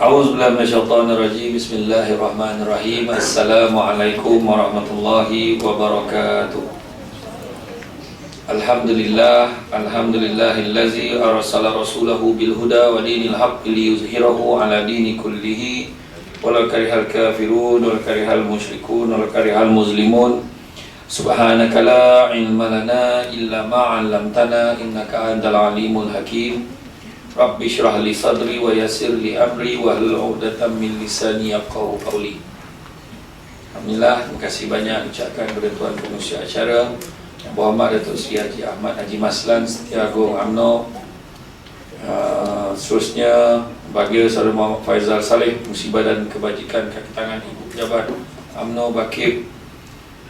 A'udzubillahi minasyaitonirrajim. Bismillahirrahmanirrahim. Assalamualaikum warahmatullahi wabarakatuh. Alhamdulillahillazi arsala rasulahu bil huda wa dinil haqqi liyuzhirahu ala dini kullihi walau karihal kafirun wal karihal musyrikun wal karihal muslimun. Subhanaka la ilma lana illa ma 'allamtana innaka antal alimul hakim. Rabbi syrah li sadri wa yassir li amri wa hlul 'uqdatam min lisani yafqahu qawli. Alhamdulillah, terima kasih banyak ucapkan kepada tuan pengurusi acara Yang Berhormat Datuk Seri Haji Ahmad Haji Maslan Setia Agong UMNO, seterusnya Baginda Saudara Muhammad Faizal Saleh, Musibah dan Kebajikan kaki tangan Ibu Pejabat UMNO Bakib,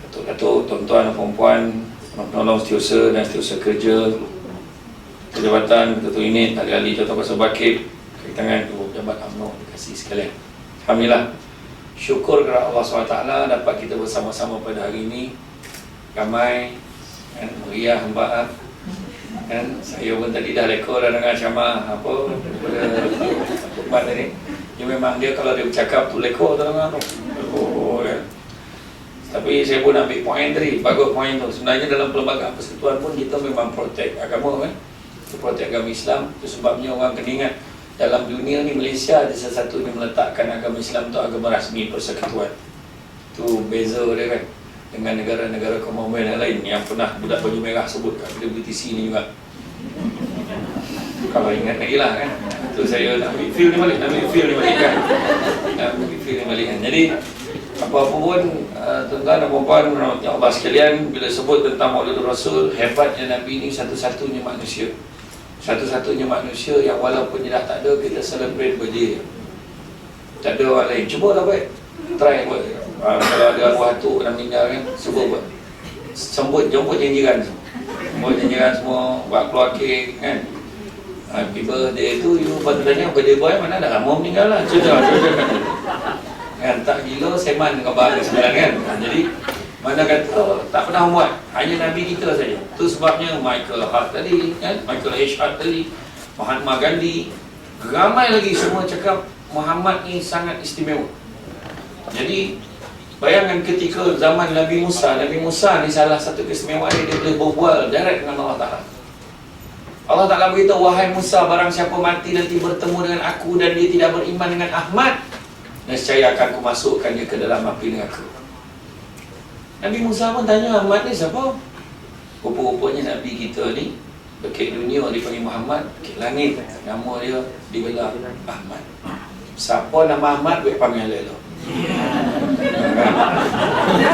Datuk-datuk, tuan-tuan dan puan-puan, penolong setiausaha dan setiausaha kerja Jabatan, Ketua Unit, ahli-ahli Jawatan Kuasa Bakib, kaki tangan Ibu Pejabat UMNO, dikasihi sekalian. Alhamdulillah, syukur kepada Allah SWT dapat kita bersama-sama pada hari ini. Ramai kan, meriah hembaan kan. Saya pun tadi dah lekor dah dengar ceramah apa Umat tadi. Dia memang dia kalau dia bercakap tu lekor tu dengar tu. Oh, kan. Tapi saya pun ambil poin tadi, bagus poin tu. Sebenarnya dalam perlembagaan persekutuan pun kita memang protect agama kan. Kita protect agama Islam. Itu sebabnya orang kena ingat dalam dunia ni Malaysia ada satu-satunya meletakkan agama Islam tu agama rasmi persekutuan. Tu beza dia kan dengan negara-negara Commonwealth yang lain yang pernah budak baju merah sebut kat WTC ni juga. Kalau ingat lagi lah kan. Tu saya nak ambil feel ni balik, kan. Nak ambil feel ni balik kan. Jadi apa-apa pun tuan-tuan dan puan-puan rahmati Allah sekalian, bila sebut tentang Maulidul Rasul, hebatnya Nabi ni satu-satunya manusia. Satu-satunya manusia yang walaupun dia dah tak ada, kita celebrate birthday dia. Tak ada orang lain. Cuba lah buat. Try buat. Kalau ada arwah atuk nak meninggal kan, cuba buat. Jemput jiran semua. Jemput jiran semua, buat keluar kek kan. Happy birthday tu, you patut tanya, birthday boy mana dah lama meninggal lah. Cuba kan, tak gila seman khabar sebenarnya kan. Jadi mana kata tak pernah buat, hanya Nabi kita saja. Tu sebabnya Michael Hart tadi kan, Michael H. Hart tadi, Mahatma Gandhi, ramai lagi semua cakap Muhammad ni sangat istimewa. Jadi bayangkan ketika zaman Nabi Musa ni salah satu keistimewaan dia boleh berbual direct dengan Allah Ta'ala. Allah Ta'ala beritahu, wahai Musa, barang siapa mati nanti bertemu dengan aku dan dia tidak beriman dengan Ahmad, nescaya akan kumasukkan dia ke dalam api neraka. Nabi Musa pun tanya, Ahmad ni siapa? Rupa-rupanya Nabi kita ni dekat dunia dipanggil Muhammad, dekat langit nama dia digelar Ahmad. Siapa nama Ahmad buat panggil lelo.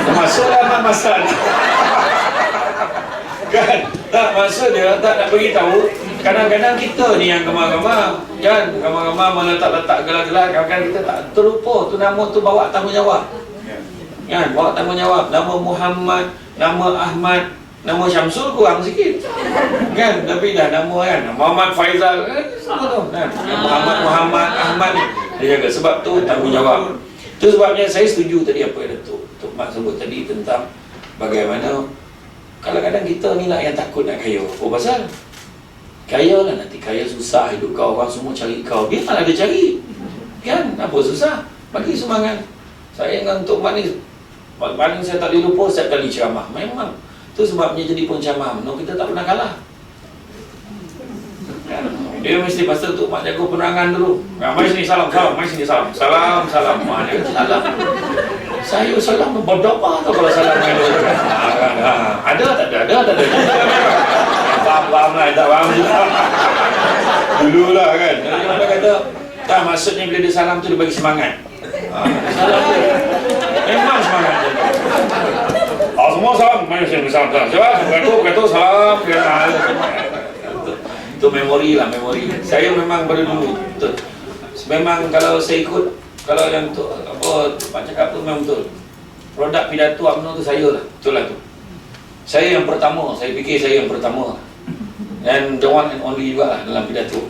Termasuklah Ahmad Maslan. Kan? Tak, maksud dia tak nak beritahu. Kadang-kadang kita ni yang gemar-gemar kan, gemar-gemar meletak-letak gelar-gelar, kadang-kadang kita tak terlupa tu nama tu bawa tanggungjawab kan, bawa tanggungjawab. Nama Muhammad, nama Ahmad, nama Syamsul kurang sikit kan, tapi dah nama kan Muhammad Faizal kan, semua tu kan, Muhammad Ahmad ni dia jaga. Sebab tu tanggungjawab. Itu sebabnya saya setuju tadi apa yang Datuk Mat sebut tadi tentang bagaimana kadang-kadang kita ni lah yang takut nak kaya. Oh, pasal kaya lah, nanti kaya susah hidup kau, orang semua cari kau. Biarlah dia cari kan, apa susah, bagi semangat. Saya dengan Tok Mat ni paling saya tak boleh lupa setiap kali ceramah. Memang tu sebabnya jadi penceramah UMNO kita tak pernah kalah kan? Dia mesti pasal Tok Mat jago penerangan dulu. Mari sini salam, mari sini salam. Mana salam. Saya salam berdoa tu kalau salam main dulu. Ada tak ada. Faham lah, tak faham juga. Dululah kan. Jadi orang kata, tak, maksudnya bila dia salam tu dia bagi semangat. Salam tu memang semangat. Semua salam, mari sini salam. Kata salam. Itu memori lah, memori. Saya memang pada dulu betul. Memang kalau saya ikut, kalau yang tu apa Pak cakap tu memang betul. Produk pidato UMNO tu saya lah, betul lah tu. Saya yang pertama, saya fikir saya yang pertama. Dan the one and only juga lah dalam pidato.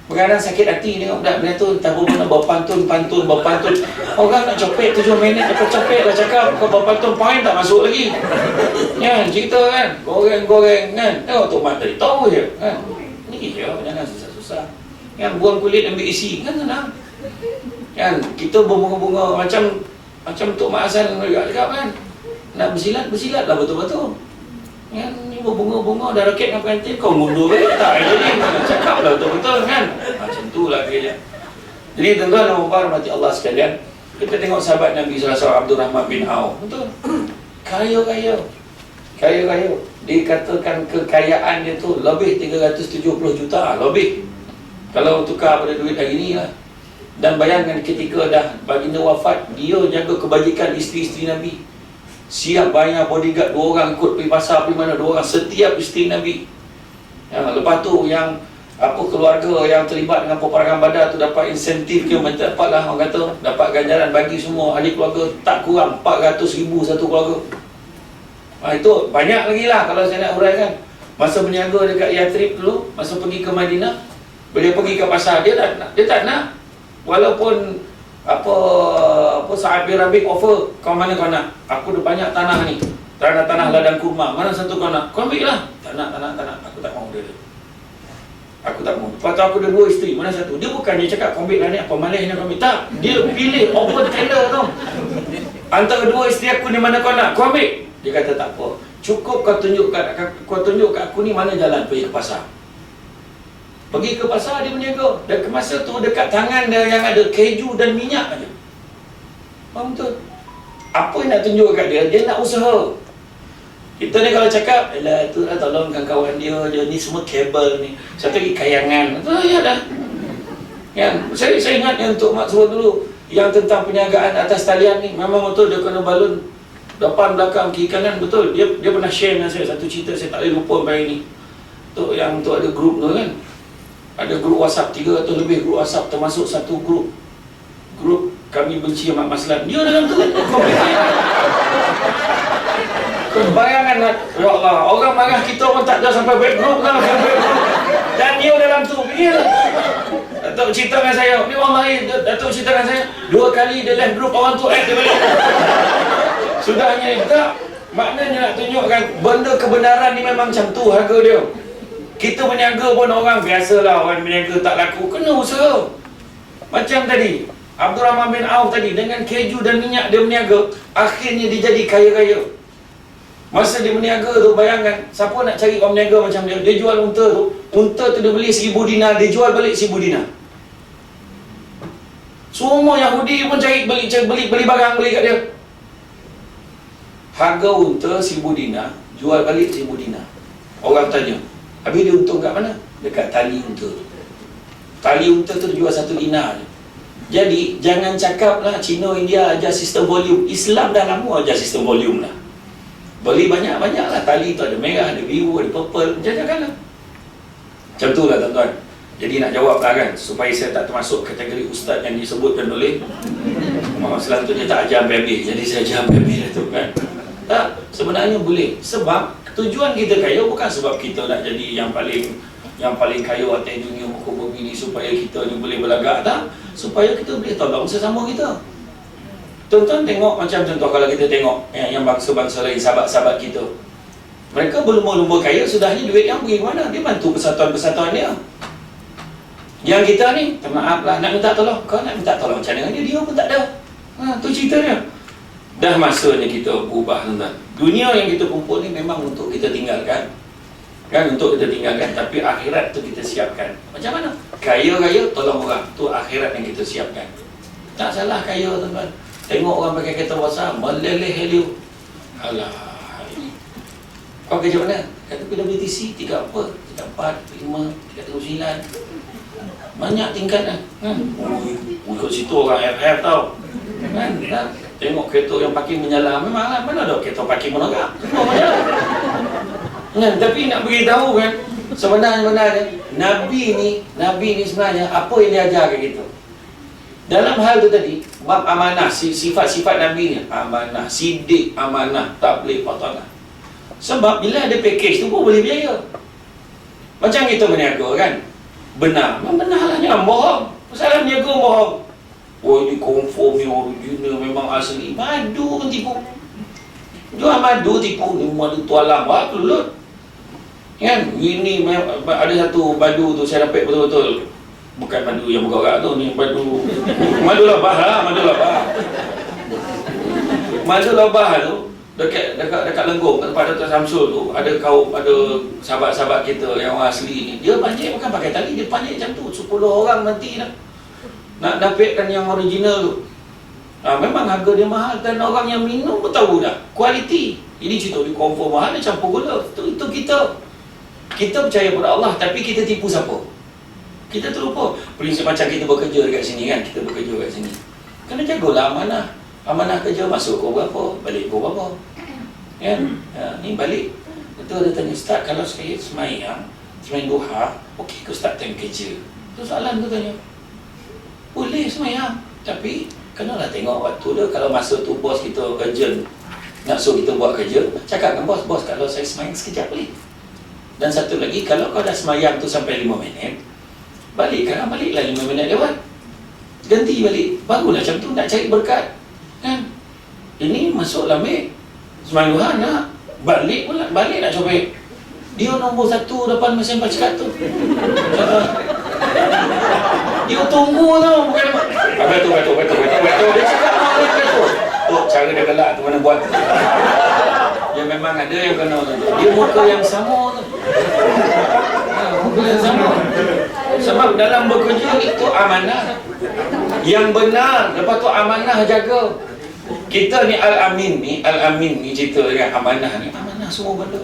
Kadang-kadang sakit hati tengok budak pidato, tak guna berpantun. Orang nak copet 7 minit, dapat copet dah cakap, kau berpantun poin tak masuk lagi. Ya, cerita kan, goreng kan. Tengok Tok Mat tadi, tahu je kan. Ni je, jangan susah-susah. Kan buang kulit ambil isi, kan senang. Kan kita berbunga-bunga macam Tok Mak Hassan cakap kan, nak bersilat lah betul-betul. Kan ni berbunga-bunga dah raket dengan pengantin, kau mundur ke tak? Jadi nak cakap lah betul-betul kan. Macam tu lah kerja. Jadi tuan-tuan dan puan rahmati Allah sekalian, kita tengok sahabat Nabi SAW Abdul Rahman bin Auf, betul? Kaya-kaya. Dikatakan kekayaan dia tu lebih 370 juta, lebih. Kalau tukar pada duit hari ni lah. Dan bayangkan ketika dah baginda wafat, dia jaga kebajikan isteri-isteri Nabi. Siap bayar bodyguard 2 orang ikut pergi pasar, pergi mana 2 orang setiap isteri Nabi. Lepas tu yang keluarga yang terlibat dengan peperangan Badar tu dapat insentif ke macam dapatlah, orang kata dapat ganjaran bagi semua ahli keluarga, tak kurang 400,000 satu keluarga. Itu banyak lagi lah kalau saya nak uraikan. Masa berniaga dekat Yathrib dulu, masa pergi ke Madinah, beliau pergi ke pasar, dia tak nak walaupun Sa'ad bin Rabi' offer, kau mana kau nak? Aku ada banyak tanah ni, tanah ladang kurma, mana satu kau nak? Kau ambil lah. Tak nak, aku tak mahu dia. Aku tak mahu. Lepas tu aku ada 2 isteri, mana satu? Dia bukannya cakap kau ambil lah ni, apa malih ni kau ambil. Tak, dia pilih open tender tau. Antara 2 isteri aku ni, mana kau nak? Kau ambil. Dia kata tak apa, cukup kau tunjuk kat aku ni mana jalan pergi ke pasar. Pergi ke pasar, dia berniaga. Dan ke masa tu dekat tangan dia yang ada keju dan minyak aja. Faham betul? Apa yang nak tunjuk kat dia? Dia nak usaha. Kita ni kalau cakap, elah tu lah tolongkan kawan dia ni semua kabel ni. Satu lagi kayangan. Ya dah. Saya ingat yang Tok Mak suruh dulu, yang tentang penjagaan atas talian ni, memang betul dia kena balun depan, belakang, kiri kanan, betul. Dia pernah share dengan saya satu cerita, saya tak boleh lupa sampai ni. Yang tu ada grup tu kan. Ada grup WhatsApp, 300 lebih grup WhatsApp, termasuk satu grup kami benci Ahmad Maslan. Dia dalam tu. Bayangan, ya Allah, orang marah kita pun tak ada sampai back group lah. Dan dia dalam tu. Datuk cerita dengan saya, ni wallahi Datuk cerita dengan saya, 2 kali dia left group, orang tu add dia balik. Sudahnya tak, maknanya nak tunjukkan benda kebenaran ni memang macam tu harga dia. Kita berniaga pun orang biasalah, orang berniaga tak laku, kena usaha. Macam tadi Abdul Rahman bin Auf tadi, dengan keju dan minyak dia berniaga, akhirnya dia jadi kaya-kaya. Masa dia berniaga tu, bayangkan, siapa nak cari orang berniaga macam dia? Dia jual unta tu dia beli 1,000 dinar, dia jual balik 1,000 dinar. Semua Yahudi pun cari beli barang, beli kat dia. Harga unta 1,000 dinar, jual balik 1,000 dinar. Orang tanya, habis dia untung kat mana? Dekat tali unta. Tali unta tu jual 1 dinar je. Jadi jangan cakap lah Cina, India ajar sistem volume. Islam dah lama ajar sistem volume lah. Beli banyak-banyak lah. Tali tu ada merah, ada biru, ada purple. Jajakan lah. Macam tu lah tuan-tuan. Jadi nak jawab lah kan, supaya saya tak termasuk kategori ustaz yang disebutkan oleh Muhammad Islam tu, dia tak ajar habis. Jadi saya ajar habis tu kan. Tak, sebenarnya boleh. Sebab tujuan kita kaya bukan sebab kita nak jadi yang paling kaya atas dunia muka bumi ni, supaya kita ni boleh berlagak, tak. Supaya kita boleh tolong sesama kita. Tuan-tuan tengok macam contoh, kalau kita tengok yang bangsa-bangsa lain, sahabat-sahabat kita, mereka berlumba-lumba kaya, sudahnya duit yang pergi mana? Dia bantu persatuan-persatuan dia. Yang kita ni, maaf lah, nak minta tolong. Kau nak minta tolong macam mana? Dia pun tak ada. Tu cerita dia. Dah masanya kita berubah, tuan-tuan. Dunia yang kita kumpul ni memang untuk kita tinggalkan. Kan, untuk kita tinggalkan. Tapi akhirat tu kita siapkan. Macam mana? Kaya-kaya tolong orang. Tu akhirat yang kita siapkan. Tak salah kaya, tuan-tuan. Tengok orang pakai kereta besar, meleleh helium. Alah, kau kerja mana? Kata PWTC, 3 apa? 34, 5, 39. Banyak tingkat kan? Kat situ orang FF tau. Kan? Tengok kereta yang parking menyala. Memanglah, mana ada kereta parking menegak? Semua menyala. Tapi nak beritahu kan, sebenarnya Nabi ni sebenarnya apa yang dia ajar ke kita? Dalam hal tu tadi, bab amanah, sifat-sifat Nabi ni, amanah, sidik, amanah, tak boleh patah. Sebab bila ada package tu pun boleh biaya. Macam kita berniaga kan, benar, memang benar lah, jangan bohong. Pasal berniaga bohong. Oh, ini confirm, ni original, memang asli. Madu pun tipu. Jual madu tipu, ni madu tualang, wah kelut. Kan, ini ada satu madu tu saya dapat betul-betul. Bukan madu yang bergerak tu, ni madu madu labah lah, madu labah. Madu labah tu dekat Lenggong, tempat Dr. Samsul tu, ada sahabat-sahabat kita yang orang asli ni. Dia pancing bukan pakai tali, dia pancing macam tu. 10 orang mati dah. Nak dapatkan yang original tu. Memang harga dia mahal dan orang yang minum pun tahu dah kualiti. Ini cerita dia confirm mahal, dia campur gula. Itu kita. Kita percaya pada Allah, tapi kita tipu siapa? Kita terlupa. Prinsip macam kita bekerja dekat sini kan, kita bekerja dekat sini. Kena jagalah amanah. Amanah kerja masuk kau berapa, balik kau berapa. Kan? Ni balik. Betul dia tanya, Ustaz, kalau saya semayang duha, okey ke Ustaz time kerja? Itu soalan tu tanya. Boleh semayang, tapi kenalah tengok waktu dia. Kalau masa tu bos kita urgent nak suruh kita buat kerja, cakap dengan bos, kalau saya semayang sekejap boleh. Dan satu lagi, kalau kau dah semayang tu sampai 5 minit, baliklah 5 minit lewat. Ganti balik. Barulah macam tu nak cari berkat. Kan? Ini masuk lamik semayang duha nak balik pula, balik nak copek. Dia nombor 1 depan mesin baca tu. Dia tunggu tau, bukan betul. Dia cakap betul. Oh, cara dia gelak tu mana buat. Ya memang ada yang kena tu. Dia muka yang sama tu. Muka yang sama. Sebab dalam bekerja itu amanah. Yang benar, lepas tu amanah jaga. Kita ni Al-Amin ni cerita dengan amanah ni. Amanah semua benda.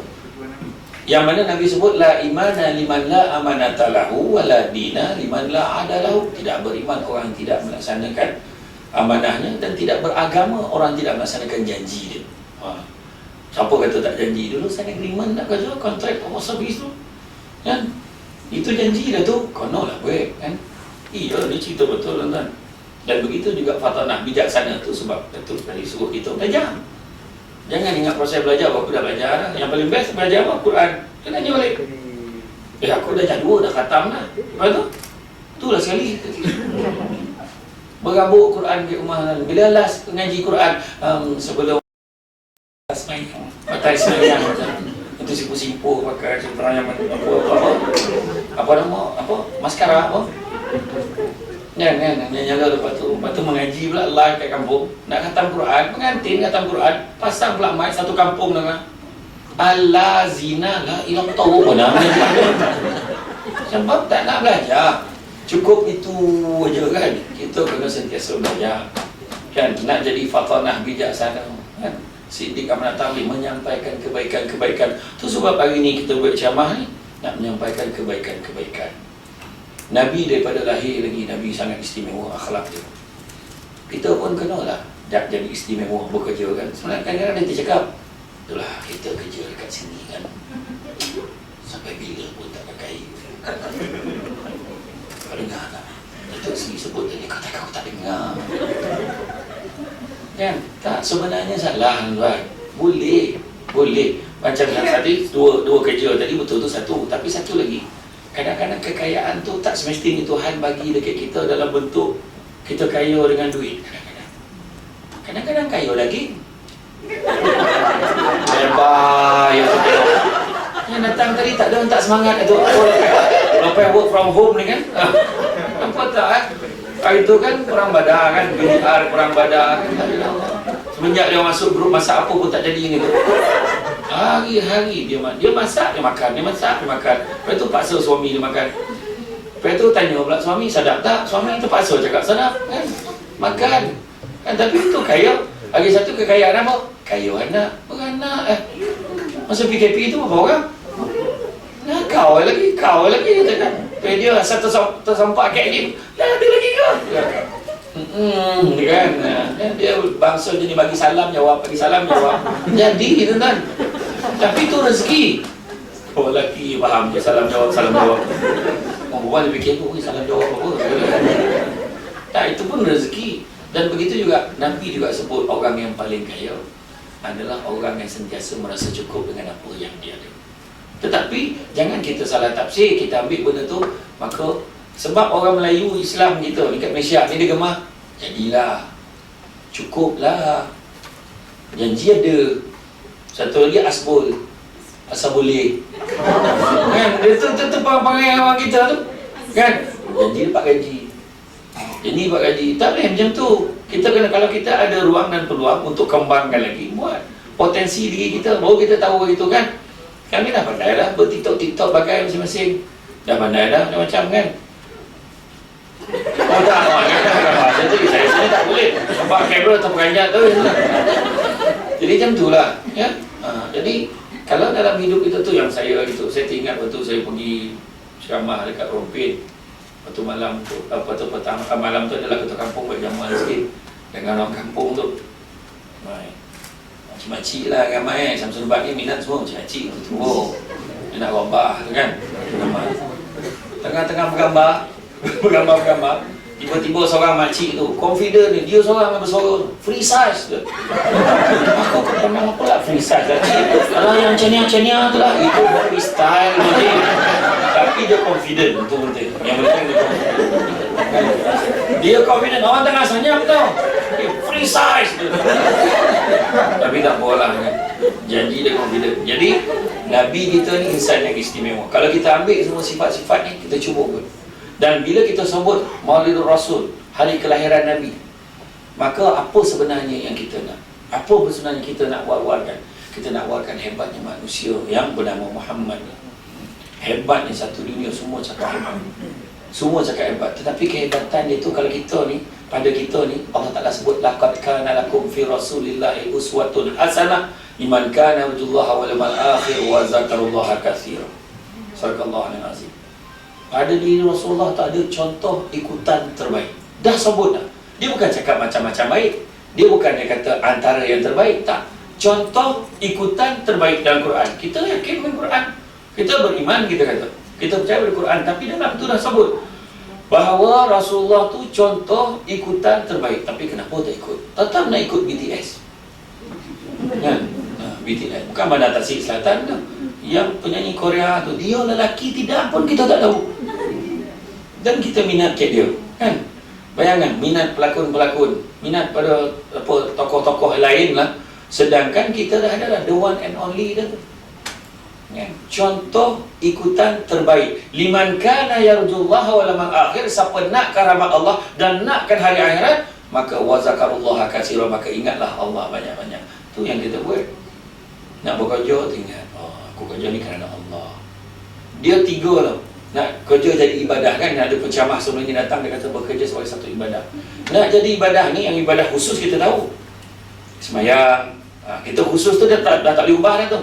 Yang mana Nabi sebut la imana liman la amanata lahu wa la dina liman la adalahu. Tidak beriman orang yang tidak melaksanakan amanahnya, dan tidak beragama orang tidak melaksanakan janji dia. Siapa kata tak janji? Dulu sign agreement nak kerja, kontrak for service tu kan, itu janji dah tu, kono lah buat kan. Iya, ni cerita betul tuan-tuan. Dan begitu juga fatanah bijaksana tu, sebab betul tadi suruh kita belajar. Jangan ingat proses belajar, aku dah belajar dah. Yang paling best belajar apa? Quran. Kena tanya balik. Aku dah belajar 2, dah khatam dah. Lepas tu, itulah sekali. Berabuk Quran di rumah. Bila last ngaji Quran, sebelum pakai semayang itu sipu-sipu pakai cerita yang apa nama, maskara apa nyala. Lepas tu mengaji pula live kat kampung, nak khatam Quran, pengantin khatam Quran, pasang pula mic satu kampung dengan Allah zina lah, ilang tahu pun dah sebab tak nak belajar. Cukup itu aja kan. Kita kena sentiasa belajar kan, nak jadi fatanah bijaksana kan. Siddiq Amanat Tabligh menyampaikan kebaikan-kebaikan. Tu sebab hari ni kita buat ceramah ni, nak menyampaikan kebaikan-kebaikan. Nabi daripada lahir lagi, Nabi sangat istimewa akhlak dia. Kita pun kenalah jadi istimewa bekerja kan. Sebenarnya kadang-kadang dia cakap, itulah kita kerja dekat sini kan, sampai bila pun tak pakai. Kau dengar tak? Datuk Seri sebut tadi, kau tak dengar kan? Tak, sebenarnya salah tuan. Boleh macam yang tadi dua kerja tadi betul tu satu, tapi satu lagi, kadang-kadang kekayaan tu tak semestinya Tuhan bagi dekat kita dalam bentuk kita kaya dengan duit. Kadang-kadang kaya lagi bye. Yang datang tadi tak ada, tak semangat tu. Lepas work from home ni kan, apa tak hari tu kan perang badar kan, BDR perang badar kan. Semenjak dia masuk grup, masak apa pun tak jadi ni tu. Hari-hari dia masak, dia makan, dia masak, dia makan. Lepas tu paksa suami dia makan. Lepas tu tanya pula suami, sadap tak? Suami terpaksa cakap sadap kan, makan kan. Tapi itu kaya. Lagi satu kekayaan apa? Kaya anak, beranak. Masa PKP tu berapa orang? Kau lagi kata kan. Lepas dia asal tersampak kat ni, dah ada lagi ke? Kan. Dia bangsa jenis bagi salam jawab. Jadi tuan-tuan. Tapi itu rezeki. Orang lelaki faham je salam jawab. Orang perempuan dia fikir tu salam jawab apa. Tak, itu pun rezeki. Dan begitu juga Nabi juga sebut orang yang paling kaya adalah orang yang sentiasa merasa cukup dengan apa yang dia ada. Tetapi jangan kita salah tafsir, kita ambil benda tu, maka sebab orang Melayu Islam kita dekat Malaysia ni dia gemar, jadilah, cukuplah, janji ada. Satu lagi asbol, asal boleh kan, dia tu perangai orang kita tu. Kan? Janji dapat gaji. Janji dapat gaji. Tak boleh macam tu. Kita kena, kalau kita ada ruang dan peluang untuk kembangkan lagi, buat potensi diri kita, baru kita tahu itu kan. Kami dah pandai dah bertiktok-tiktok pakai masing-masing. Dah pandai dah macam-macam kan. Oh tak, macam tu saya sini tak boleh. Nampak kamera terperanjat tu. Jadi macam tu lah ya? Jadi kalau dalam hidup kita tu yang saya teringat waktu saya pergi ceramah dekat Rompin. Waktu malam tu, pertama malam tu adalah ketua kampung buat jamuan sikit dengan orang kampung tu. Makcik-makcik lah ramai Samsul Bat ni minat semua makcik-makcik tu. Dia nak robah tu kan. Tengah-tengah bergambar, tiba-tiba seorang makcik tu confident ni, dia seorang yang bersuara free size tu. Aku memang pula free size lah cik. Kalau yang cenia-cenia tu lah, itu freestyle macam. Tapi dia confident tu penting. Yang penting dia confident. Dia confident, orang tengah senyap tau. Free size tu. Tapi tak boleh kan. Janji dia confident. Jadi Nabi kita ni insan yang istimewa. Kalau kita ambil semua sifat-sifat ni, kita cuba pun. Dan bila kita sebut Maulidur Rasul, hari kelahiran Nabi, maka apa sebenarnya yang kita nak? Apa sebenarnya kita nak war-warkan? Kita nak warkan hebatnya manusia yang bernama Muhammad. Hebatnya satu dunia, semua cakap hebat. Semua cakap hebat. Tetapi kehebatan dia tu kalau kita ni, pada kita ni, Allah Ta'ala sebut laqad kana lakum fi rasulillahi uswatun hasanah liman kana yarjullaha wal yawmal akhir wa zakarullaha katsira. Sadaqallahu al-azim. Pada diri Rasulullah tak ada contoh ikutan terbaik. Dah sebut dah. Dia bukan cakap macam-macam baik. Dia bukan dia kata antara yang terbaik. Tak. Contoh ikutan terbaik dalam Quran. Kita yakin dengan Quran. Kita beriman, kita kata. Kita percaya pada Quran. Tapi dalam tu dah sebut bahawa Rasulullah tu contoh ikutan terbaik. Tapi kenapa tak ikut? Tetap nak ikut BTS. Kan? BTS. Bukan Bandar Tasik Selatan tu. Yang penyanyi Korea tu, dia lelaki tidak pun kita tak tahu. Dan kita minat ke dia, kan? Bayangan, minat pelakon-pelakon, minat pada apa tokoh-tokoh lain lah. Sedangkan kita dah ada lah, the one and only dah tu. Kan? Contoh ikutan terbaik. Liman kana yarjullaha wal yawmal akhir, siapa nakkan rahmat Allah dan nakkan hari akhirat, maka wazakarullaha katsira, maka ingatlah Allah banyak-banyak. Tu yang kita buat. Nak bekerja ingat, aku kerja ni kerana Allah. Dia tiga lah. Nak kerja jadi ibadah kan. Ada pencamah sebelum ni datang, dia kata bekerja sebagai satu ibadah. Nak jadi ibadah ni, yang ibadah khusus kita tahu semayang. Kita khusus tu dah tak boleh ubah dah tu.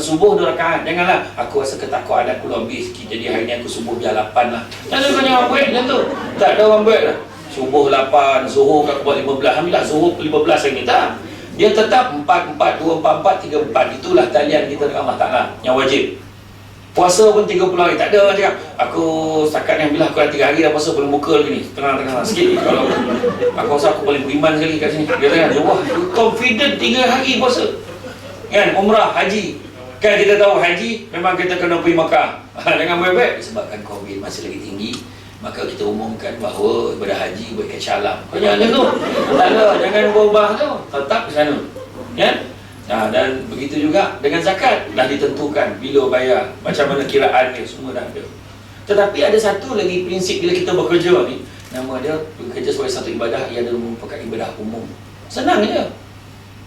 Subuh 2 rakaat. Janganlah aku rasa ketakuan aku lebih sikit, jadi hari ni aku subuh biar 8 lah. Tak ada banyak orang buat macam tu. Tak ada orang buat lah. Subuh 8, Zuhur aku buat 15. Alhamdulillah Zuhur 15 hari ni tak. Dia tetap 4, 4, 2, 4, 4, 3, 4. Itulah talian kita dengan Allah Ta'ala yang wajib. Puasa pun 30 hari. Tak ada orang cakap aku setakat ni bila aku dah 3 hari dah puasa, belum buka lagi ni. Tengah-tengah sikit ni. Kalau aku rasa aku paling beriman sekali kat sini. Dia kata, wah, confident 3 hari puasa. Kan, umrah, haji. Kan kita tahu haji memang kita kena pergi Makkah. Dengan baik-baik. Sebabkan COVID masih lagi tinggi, maka kita umumkan bahawa ibadah haji buat kat Syalam. Kau jangan tu. Tak ada, jangan berubah tu. Tetap ke sana. Kan? Dan begitu juga dengan zakat. Dah ditentukan bila bayar, macam mana kiraan dia, semua dah ada. Tetapi ada satu lagi prinsip bila kita bekerja ni, nama dia bekerja sebagai satu ibadah yang merupakan ibadah umum. Senang je.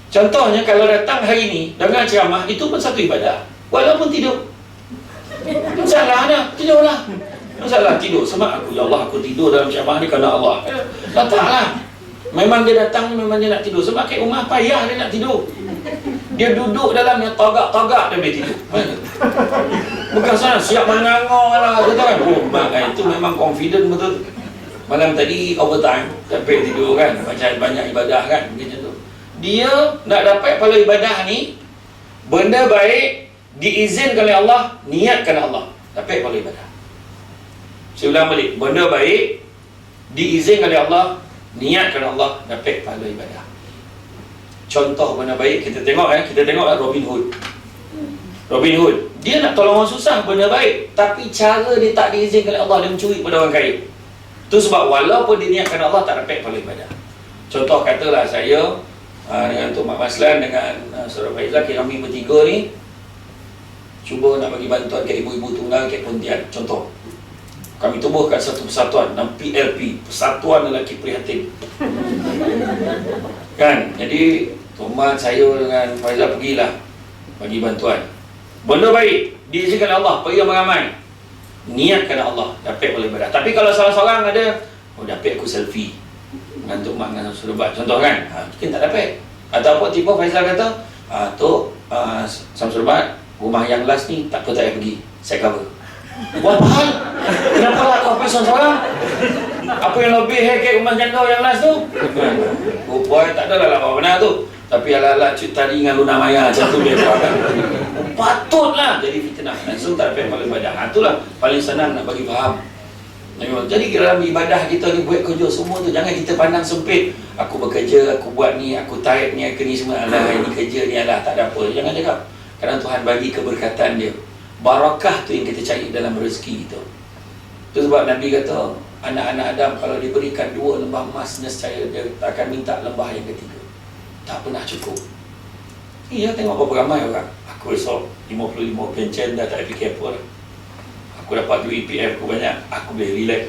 Contohnya kalau datang hari ni dengan ceramah, itu pun satu ibadah. Walaupun tidur. Masalah dah, tidurlah. Masalah tidur. Sebab aku, ya Allah, aku tidur dalam ceramah ni kerana Allah. Letaklah. Memang dia datang, memang dia nak tidur. Sebab kat rumah payah dia nak tidur. Dia duduk dalam yang tagak-tagak dia boleh tidur. Bukan sana siap mengangor lah. Kata kan, oh mak, itu memang confident betul. Malam tadi overtime, sampai tidur kan. Macam banyak ibadah kan, macam tu. Dia nak dapat pahala ibadah ni, benda baik diizinkan oleh Allah, niatkan Allah, dapat pahala ibadah. Saya ulang balik, benda baik diizinkan oleh Allah, niatkan Allah, dapat pahala ibadah. Contoh benda baik kita tengok Robin Hood. Robin Hood, dia nak tolong orang susah, benda baik, tapi cara dia tak diizinkan oleh Allah, dia mencuri pada orang kaya. Itu sebab walaupun diniatkan Allah, tak dapat pahala ibadah. Contoh katalah saya dengan Tok Mak Maslan, dengan Saudara Faizal, kami bertiga ni cuba nak bagi bantuan ke ibu-ibu tunggal ke Pontian. Contoh, Kami tubuhkan satu persatuan, PLP, Persatuan Lelaki Prihatin. Kan? Jadi Tuan saya dengan Faizal pergilah bagi bantuan. Benda baik, diizinkan Allah, pergi ramai-ramai. Niatkan Allah, dapat boleh ibadah. Tapi kalau salah seorang ada, dapat aku selfie dengan Tok Mak dengan Syamsul Ubat, contoh kan, mungkin tak dapat. Ataupun tiba Faizal kata, Tok Syamsul Ubat, rumah yang last ni tak apa, tak payah pergi, saya cover. Buat apa hal? Kenapa lah kau pergi seorang-seorang? Apa yang lebih hekek rumah janda yang last tu? Rupanya tak adalah apa benar tu. Tapi ala-ala Cik Tadi dengan Luna Maya macam tu dia buat kan. Patutlah jadi fitnah. Langsung tak dapat paling ibadah. Itulah paling senang nak bagi faham. Jadi dalam ibadah kita ni buat kerja semua tu, jangan kita pandang sempit. Aku bekerja, aku buat ni, aku type ni, aku ni semua. Alah, ini kerja ni, alah, tak ada apa. Jangan cakap. Kerana Tuhan bagi keberkatan dia. Barakah tu yang kita cari dalam rezeki kita. Itu sebab Nabi kata, anak-anak Adam kalau diberikan 2 lembah emas, nescaya dia akan minta lembah yang ketiga. Tak pernah cukup. Iya, tengok berapa ramai orang. Aku esok 55 pencen dah tak fikir apa lah. Aku dapat duit EPF aku banyak, aku boleh relax.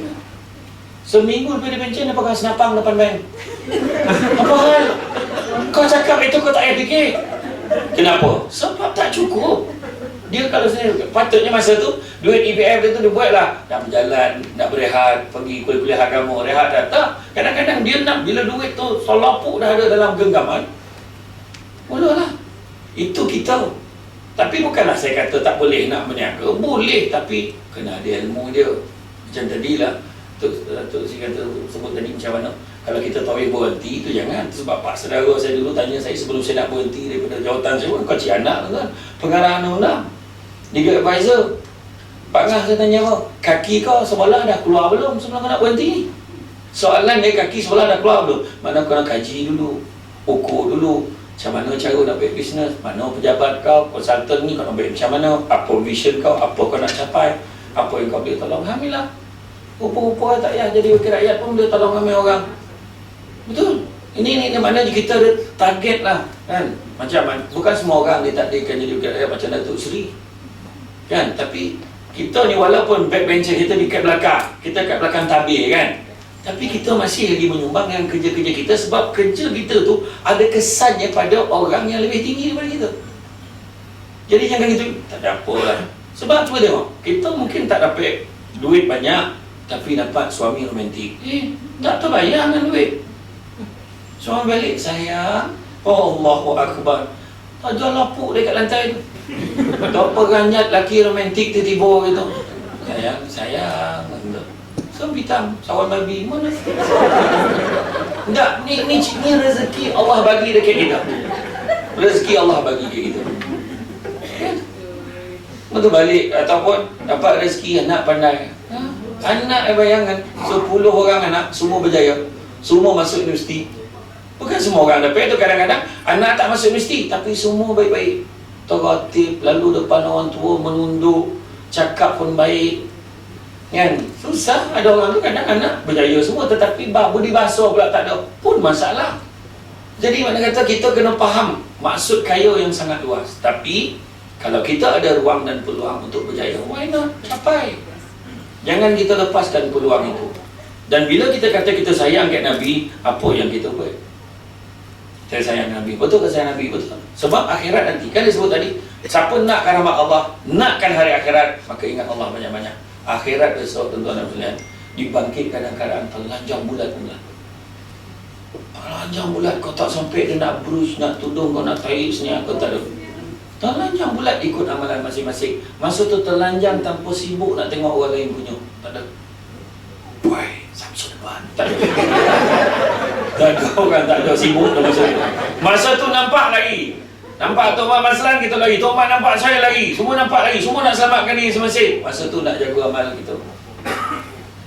Seminggu lepas dia pencen, dia pegang senapang depan bank. Apa hal? Kau cakap itu kau tak payah fikir. Kenapa? Sebab tak cukup. Dia kalau sendiri, patutnya masa tu duit EPF dia tu dia buat lah, nak berjalan, nak berehat, pergi kuliah agama, rehat dah. Tak, kadang-kadang dia nak bila duit tu solapuk dah ada dalam genggaman, mulalah. Itu kita. Tapi bukanlah saya kata tak boleh nak berniaga, boleh, tapi kena ada ilmu dia. Macam tadilah Tok si kata, sebut tadi macam mana, kalau kita tawih berhenti itu jangan. Sebab pak saudara saya dulu tanya saya sebelum saya nak berhenti daripada jawatan saya, kau cik anak kan, pengarah undang-undang, legal advisor. Pak Ngah saya tanya apa? Kaki kau sebelah dah keluar belum sebelum kau nak berhenti ni? Soalan dia, kaki sebelah dah keluar belum? Mana kau nak kaji dulu, ukur dulu, macam mana cara nak buat bisnes, mana pejabat kau, konsultan ni kau nak buat macam mana, apa vision kau, apa kau nak capai, apa yang kau boleh tolong. Alhamdulillah, rupa-rupa tak payah jadi wakil rakyat pun boleh tolong ramai orang. Betul. Ini mana kita ada target lah kan. Macam bukan semua orang ditakdirkan jadi wakil rakyat macam Datuk Seri kan. Tapi kita ni walaupun backbencher kita di kat belakang, kita kat belakang tabir kan, tapi kita masih lagi menyumbang dengan kerja-kerja kita. Sebab kerja kita tu ada kesannya pada orang yang lebih tinggi daripada kita. Jadi jangan gitu, tak ada apa lah. Sebab cuba tengok, kita mungkin tak dapat duit banyak, tapi dapat suami romantik. Tak terbayar dengan duit. Suami balik, sayang, oh Allahu Akbar, tajam lapuk dekat lantai tu. Tak peranyat laki romantik tiba-tiba gitu. Sayang, so hitam, sawan babi, mana? Tak, ni rezeki Allah bagi dekat kita. Rezeki Allah bagi dekat kita. Betul balik, ataupun dapat rezeki anak pandai. Anak bayangan 10 orang anak semua berjaya, semua masuk universiti. Bukan semua orang dapat itu. Kadang-kadang anak tak masuk universiti tapi semua baik-baik, tertib, lalu depan orang tua menunduk, cakap pun baik kan. Susah ada orang tu kadang anak berjaya semua tetapi budi bahasa pula tak ada, pun masalah. Jadi mana kata kita kena faham maksud kaya yang sangat luas. Tapi kalau kita ada ruang dan peluang untuk berjaya, why not? Capai. Jangan kita lepaskan peluang itu. Dan bila kita kata kita sayang kat Nabi, apa yang kita buat? Saya sayang Nabi. Betul ke sayang Nabi? Betul. Sebab akhirat nanti, kan disebut tadi, siapa nakkan rahmat Allah, nakkan hari akhirat, maka ingat Allah banyak-banyak. Akhirat besok, tuan-tuan dan puan, dibangkitkan dalam keadaan telanjang bulat-bulat. Telanjang bulat, kau tak sampai dia nak brush, nak tudung, kau nak tarik senyap, kau tak ada. Telanjang bulat ikut amalan masing-masing. Masa tu telanjang tanpa sibuk nak tengok orang lain punya. Tak ada. Woi, Syamsul Ubat. Tak ada. Tak ada orang, tak ada sibuk dalam masa tu. Masa tu nampak lagi. Nampak Tok Mak Maslan kita lagi. Tok Mak nampak saya lagi. Semua nampak lagi. Semua nak selamatkan diri masing-masing. Masa tu nak jaga amal kita.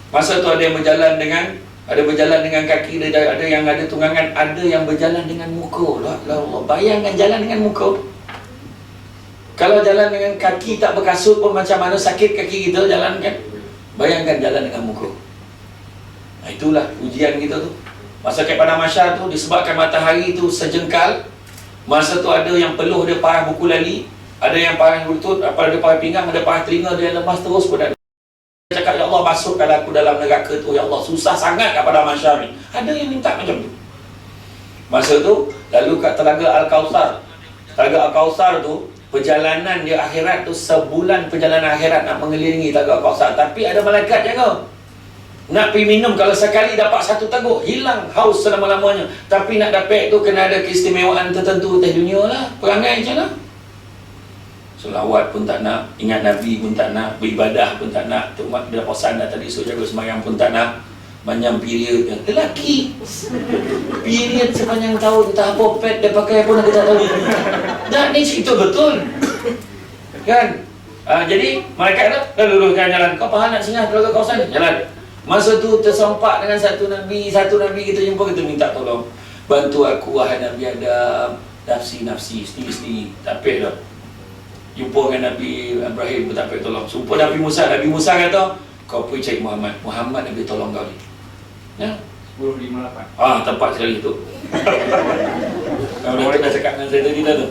Masa tu ada yang berjalan dengan kaki, ada yang ada tunggangan, ada yang berjalan dengan muka. Allah, bayangkan jalan dengan muka. Kalau jalan dengan kaki tak berkasut pun macam mana sakit kaki kita jalan kan. Bayangkan jalan dengan muka. Nah, itulah ujian kita tu. Masa kat Padang Mahsyar tu disebabkan matahari tu sejengkal. Masa tu ada yang peluh dia parah buku lali, ada yang parah lutut, ada parah pinggang, ada parah telinga, dia lemas terus pada cakap, ya Allah masukkan aku dalam neraka tu, ya Allah susah sangat kat pada mahsyar ni. Ada yang minta macam tu. Masa tu lalu kat Telaga Al-Kautsar. Telaga Al-Kautsar tu perjalanan dia akhirat tu sebulan perjalanan akhirat nak mengelilingi Telaga Al-Kautsar. Tapi ada malaikat jaga. Nak pergi minum, kalau sekali dapat satu teguk, hilang haus selama-lamanya. Tapi nak dapat tu kena ada keistimewaan tertentu atas dunia lah. Perangai macam lah. Selawat pun tak nak, ingat Nabi pun tak nak, beribadah pun tak nak. Tok Mak dia pesan dah tadi, suruh jaga sembahyang pun tak nak. Manyam period yang lelaki. Period sepanjang tahun, tak apa pet dia pakai pun aku tak tahu. Dan ni cerita betul. Kan? Jadi malaikat dah lalu kan jalan. Kau faham nak singgah Telaga Kautsar ni? Jalan. Masa tu tersompak dengan satu Nabi kita jumpa, kita minta tolong. Bantu aku wahai Nabi Adam. Nafsi, sendiri-sendiri. Tak payah dah. Jumpa dengan Nabi Ibrahim pun tak payah tolong. Jumpa Nabi Musa kata, kau pergi cari Muhammad Nabi tolong kau ni. Ya? 10:58. Tepat sekali tu. Kalau dia dah cakap dengan saya tadi dah tu.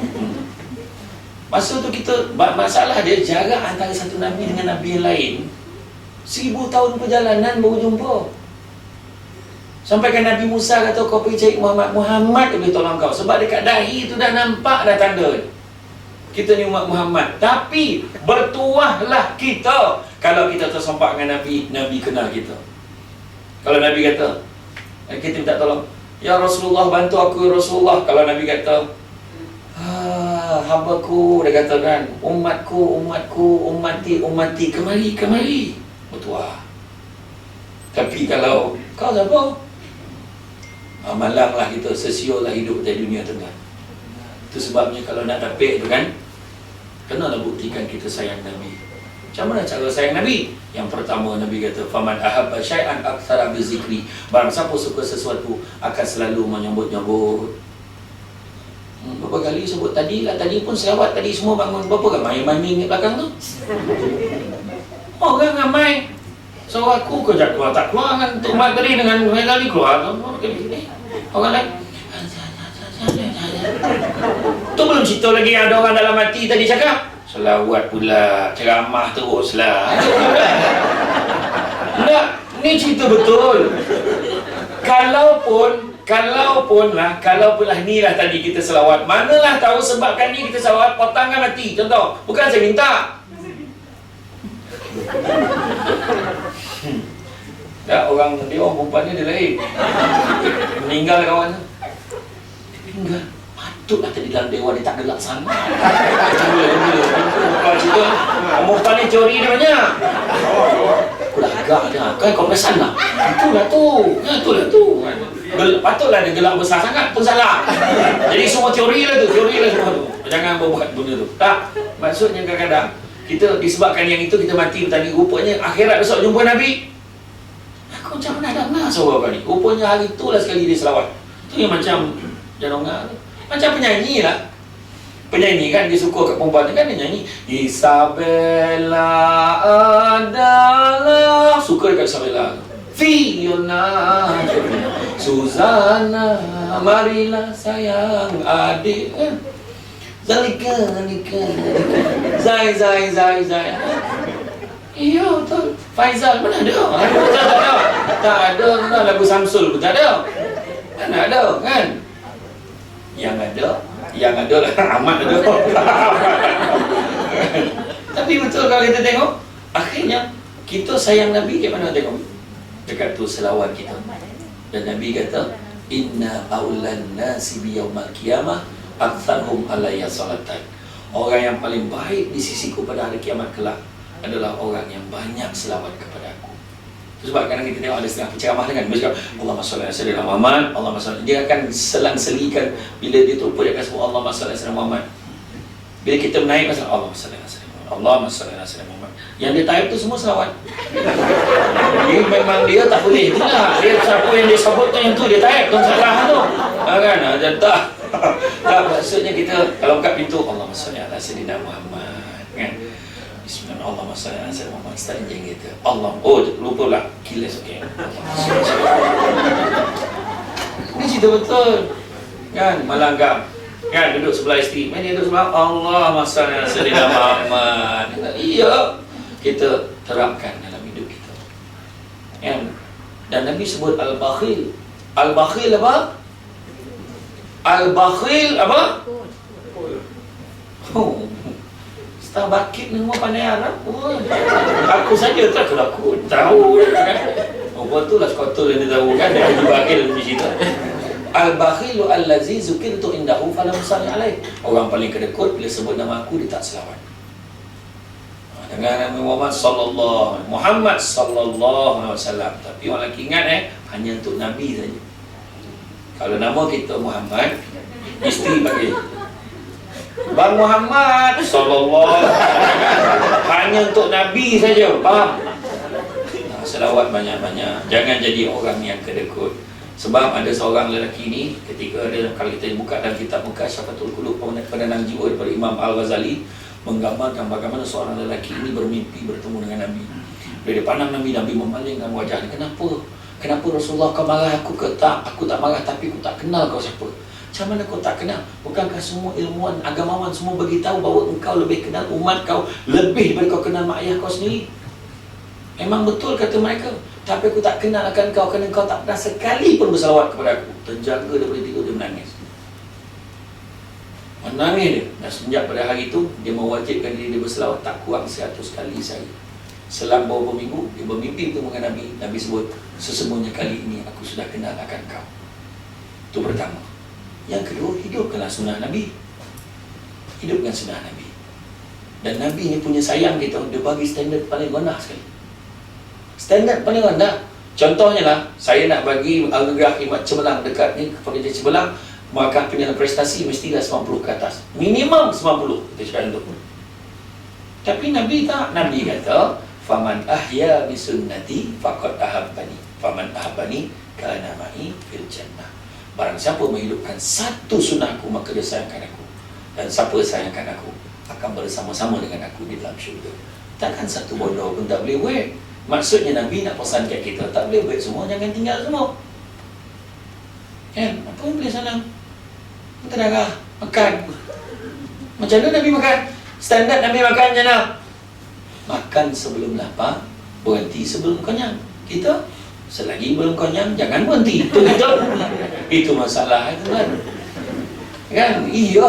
Masa tu kita, masalah dia jarak antara satu Nabi dengan Nabi yang lain 1000 tahun perjalanan baru jumpa. Sampai kan Nabi Musa kata, kau pergi cari Muhammad Nabi tolong kau. Sebab dekat dahi tu dah nampak dah tanda kita ni umat Muhammad. Tapi bertuahlah kita kalau kita tersompak dengan Nabi, Nabi kenal kita. Kalau Nabi kata, kita minta tolong, ya Rasulullah bantu aku ya Rasulullah. Kalau Nabi kata, hambaku, dia kata kan, umatku, ummati, kemari, bertuah. Tapi kalau kau siapa? Malanglah kita, sesialah hidup di dunia tengah. Itu sebabnya kalau nak dapat tu kan, kenalah buktikan kita sayang Nabi. Macam mana cara sayang Nabi? Yang pertama Nabi kata, faman ahabba syai'an aktsara bi zikri. Barang siapa suka sesuatu akan selalu menyebut-nyebut. Berapa kali sebut tadi lah, tadi pun selawat, tadi semua bangun. Berapa ramai main-main kat belakang tu? Orang ramai. So aku kerja keluar tak keluar kan Tok Mat tadi dengan kali keluar orang lain. Tu belum cerita lagi yang ada orang dalam hati tadi cakap. Selawat pula, ceramah teruslah. Tak, ni cerita betul. Kalaupun lah ni lah tadi kita selawat. Manalah tahu sebabkan ni kita selawat potangan hati. Contoh, bukan saya minta. Tak, orang perempuan ni dia lain. Meninggal kawan tu. Meninggal. Patutlah tadi dalam dewan dia tak gelak sangat. Perempuan ni teori dia banyak. Aku dah agak dia. Kan kau perasan lah. Itulah tu. Patutlah dia gelak besar sangat pun salah. Jadi semua teori lah semua tu. Jangan buat benda tu. Tak. Maksudnya kadang-kadang kita disebabkan yang itu kita mati tadi. Rupanya akhirat besok jumpa Nabi. Aku macam mana dengar suara kau ni. Rupanya hari itulah sekali dia selawat. Tu yang macam jangan tu. Macam penyanyi lah. Penyanyi kan dia suka kat perempuan kan dia nyanyi Isabella adalah, suka dekat Isabella. Fiona, Susanna, marilah sayang adik kan. Zalika Zai iya betul. Faizal mana ada? Tak ada lagu Samsul pun tak ada. Mana ada kan? Yang ada lah Ahmad ada. Tapi betul kalau kita tengok, akhirnya kita sayang Nabi ke mana tengok? Dekat tu selawat kita. Dan Nabi kata, inna aulan nasi bi yaumal qiyamah aktsarhum alayya salatan. Orang yang paling baik di sisiku pada hari kiamat kelak adalah orang yang banyak selawat kepada aku. Sebab kadang kita tengok ada setengah penceramah kan, dia cakap Allahumma shalli ala sayyidina Muhammad, Allahumma shalli. Dia akan selang-selikan bila dia terlupa dia akan sebut Allahumma shalli ala sayyidina Muhammad. Bila kita menaik pasal Allahumma shalli ala sayyidina Muhammad, Allahumma shalli ala sayyidina Muhammad. Yang dia taib tu semua selawat. Dia memang dia tak boleh juga. Dia siapa yang dia sebut tu yang tu dia taib, tu salah tu. Kan? Dia tak. Tak, maksudnya kita kalau buka pintu Allahumma shalli ala sayyidina Muhammad kan. Bismillahirrahmanirrahim. Allahumma shalli ala sayyidina Muhammad. Setanjing kita. Allah. Oh, lupa lah. Kilas okey. Ini cerita betul. Kan, melanggar. Kan, duduk sebelah isteri. Dia duduk sebelah Allahumma shalli ala sayyidina Muhammad. Iya. Kita terapkan dalam hidup kita. Kan? Dan Nabi sebut al-bakhil. Al-bakhil apa? Al-bakhil apa? Oh, Starbucks ni semua pandai Arab. Oh, aku saja tak aku tahu kan. Oh, betul lah kotor yang dia tahu kan. Dia al-bakhil di situ. Al-bakhilu allazi zukirtu indahu falam yusalli alaih. Orang paling kedekut bila sebut nama aku dia tak selawat. Dengan Nabi Muhammad sallallahu alaihi wasallam. Tapi orang lelaki ingat hanya untuk Nabi saja. Kalau nama kita Muhammad, isteri panggil Bang Muhammad sallallahu alaihi wasallam. Hanya untuk Nabi saja, faham? Selawat banyak-banyak. Jangan jadi orang yang kedekut. Sebab ada seorang lelaki ni, ketika ada, kalau kita buka dalam kitab Mukasyafatul Qulub Penenang Jiwa daripada Imam Al-Ghazali, menggambarkan bagaimana seorang lelaki ini bermimpi bertemu dengan Nabi. Bila dia pandang Nabi, Nabi memalingkan wajahnya. Kenapa Rasulullah kau marah aku ke tak? Aku tak marah, tapi aku tak kenal kau siapa. Macam mana kau tak kenal? Bukankah semua ilmuwan, agamawan semua beritahu bahawa engkau lebih kenal umat kau lebih daripada kau kenal mak ayah kau sendiri? Memang betul kata mereka. Tapi aku tak kenal akan kau kerana kau tak pernah sekali pun bersalawat kepada aku. Terjaga daripada tidur, dia menangis. Menangis dia. Dan sejak pada hari itu, dia mewajibkan diri dia berselawat tak kurang 100 kali sehari. Selang beberapa minggu, dia bermimpi bertemu dengan Nabi. Nabi sebut, sesungguhnya kali ini aku sudah kenal akan kau. Itu pertama. Yang kedua, hidupkanlah sunnah Nabi. Hidupkan sunnah Nabi. Dan Nabi ni punya sayang kita, dia bagi standard paling rendah sekali. Standard paling rendah. Contohnya lah, saya nak bagi anugerah khidmat cemerlang dekat ni kepada dia cemerlang, maka penyelenggaraan prestasi mestilah 90 ke atas. Minimum 90 kita cakap itu. Tapi Nabi tak. Nabi kata, faman ahya bi sunnati faqad ahabbani. Faman ahabbani kana ma'i fil jannah. Barang siapa menghidupkan satu sunnahku, maka dia sayangkan aku. Dan siapa sayangkan aku akan bersama-sama dengan aku di dalam syurga. Takkan satu bodoh pun tak boleh buat. Maksudnya Nabi nak pesan kat kita, tak boleh buat semua, jangan tinggal semua. Kan? Apa yang boleh salam? Darah, makan. Macam mana Nabi makan? Standard Nabi makan macam mana? Makan sebelum lapar, berhenti sebelum kenyang. Kita, selagi belum kenyang, jangan berhenti. Itu kita. Itu masalah itu kan. Kan? Iya.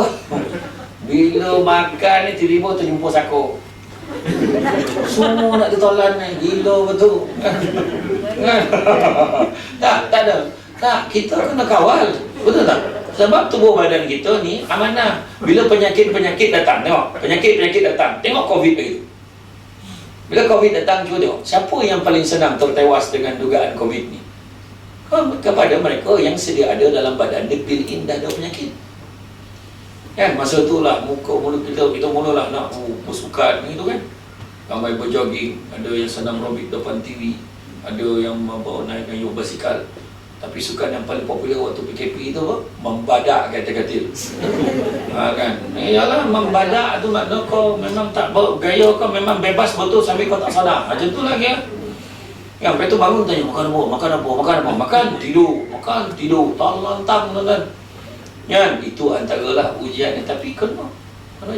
Bila makan ni, tiba-tiba terjumpa sakut. Semua nak ditolan ni, gila betul. Tak ada. Tak, kita kena kawal. Betul tak? Sebab tubuh badan kita ni amanah. Bila penyakit-penyakit datang, tengok. Penyakit-penyakit datang. Tengok COVID begitu. Bila COVID datang, cuba tengok. Siapa yang paling senang tertewas dengan dugaan COVID ni? Kepada mereka yang sedia ada dalam badan dia built-in dah ada penyakit. Kan masa tu lah mulut kita mulalah nak bersukan gitu kan. Ramai berjogging, ada yang senam aerobik depan TV, ada yang naik kayu basikal. Tapi sukan yang paling popular waktu PKP itu apa? Membadak kata-kata. Kan. Iyalah membadak tu makna kau memang tak gaya kau memang bebas betul sampai kau tak sadar. Macam tu lagi ya. Yang lepas tu bangun tanya makan apa? Makan tidur. Talantang tuan-tuan. Kan, itu antaralah ujian ni. Tapi kena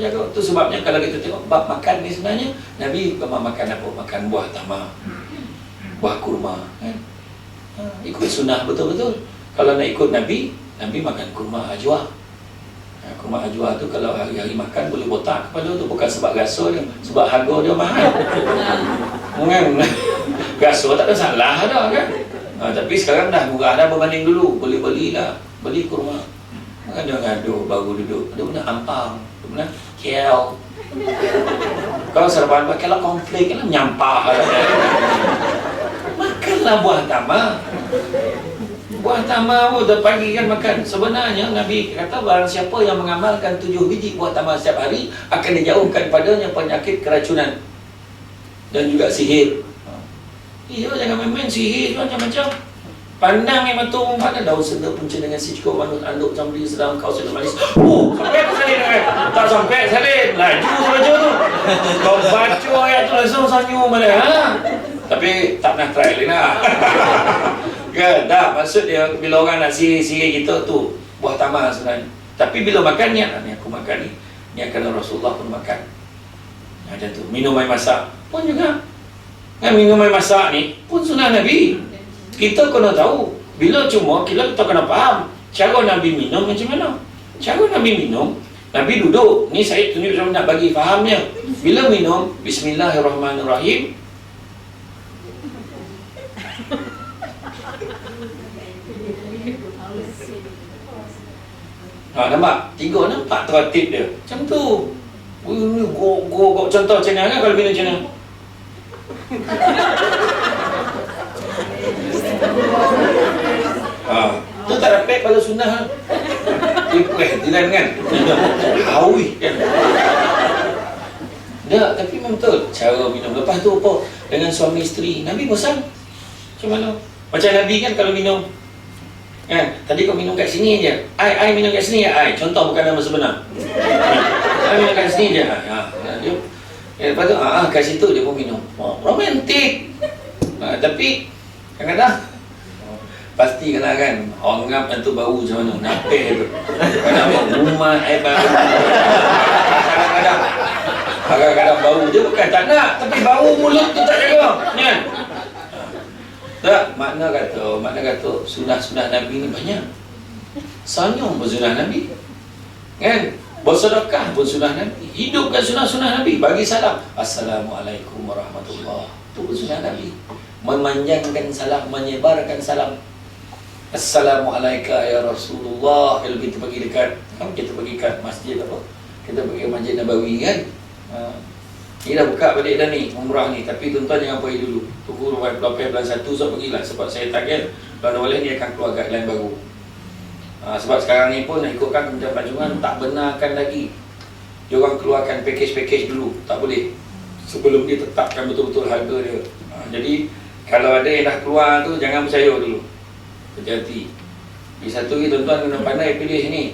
jaga. Itu sebabnya kalau kita tengok bab makan ni sebenarnya Nabi makan apa? Makan buah tamar, buah kurma kan? Ikut sunnah betul-betul. Kalau nak ikut Nabi makan kurma ajwa. Kurma ajwa tu kalau hari-hari makan boleh botak kepala tu. Bukan sebab rasa dia, sebab harga dia mahal. Kan? Rasa tak ada salah dah kan? Tapi sekarang dah murah dah berbanding dulu. Boleh belilah, beli kurma. Ngadu baru duduk. Dia pernah ampang, dia pernah kel. Kalau sarapan pakai lah konflik lah menyampah. Makanlah buah tamar. Buah tamar pun dah pagi kan makan. Sebenarnya Nabi kata barang siapa yang mengamalkan 7 biji buah tamar setiap hari akan dijauhkan padanya penyakit keracunan dan juga sihir. Iya, jangan main-main sihir macam-macam. Pandang yang betul mana daun senda punca dengan si cukup manut anduk camri sedang kau sedang manis. Oh, sampai aku salin kan? Tak sampai salin. Laju saja tu. Kau baca ayat tu langsung senyum mana ha? Tapi tak pernah try lagi lah. Kan? Tak, maksud dia bila orang nak sihir kita tu buah tamar sebenarnya. Tapi bila makan ni aku makan ni. Ni akan Rasulullah pun makan. Macam tu. Minum air masak pun juga. Kan minuman masak ni pun sunnah Nabi. Kita kena tahu. Bila cuma kita kena faham cara Nabi minum macam mana. Cara Nabi minum, Nabi duduk. Ni saya tunjuk sama nak bagi fahamnya. Bila minum, Bismillahirrahmanirrahim. Nampak? 3 nampak tertib dia. Macam tu. Go contoh macam mana kan kalau minum macam mana? Tu tak dapat kalau sunnah. Tilan kan? Hawi kan? Tak, tapi memang betul cara minum. Lepas tu apa? Dengan suami isteri. Nabi bosan. Macam mana? Macam Nabi kan kalau minum. Kan? Tadi kau minum kat sini je. Ai minum kat sini ya, ai. Contoh bukan nama sebenar. Ai minum kat sini je. Lepas tu, kat situ dia pun minum. Romantik. Tapi kadang-kadang pasti kena kan orang ngap yang tu bau macam mana, napih tu. Kadang-kadang rumah air baru. Kadang-kadang bau dia bukan tak nak, tapi bau mulut tu tak jaga. Kan? Tak, makna kata sunah-sunah Nabi ni banyak. Senyum pun sunah Nabi. Kan? Bersedekah pun sunah Nabi. Hidupkan sunah-sunah Nabi. Bagi salam, Assalamualaikum warahmatullahi. Itu pun sunah Nabi. Memanjangkan salam, menyebarkan salam. Assalamualaikum ya Rasulullah. Kalau kita pergi dekat, kita pergi kat masjid apa? Kita pergi ke Masjid Nabawi kan? Ni dah buka balik dah ni, umrah ni. Tapi tuan-tuan jangan pergi dulu. Tunggu bulan 1 so pergilah. Sebab saya target bulan awal ni akan keluar guideline baru. Sebab sekarang ni pun nak ikutkan Kementerian Pelancongan tak benarkan lagi. Dia orang keluarkan package dulu. Tak boleh. Sebelum dia tetapkan betul-betul harga dia. Jadi kalau ada yang dah keluar tu jangan percaya dulu. Hati-hati. Di satu lagi tuan-tuan kena pandai pilih ni.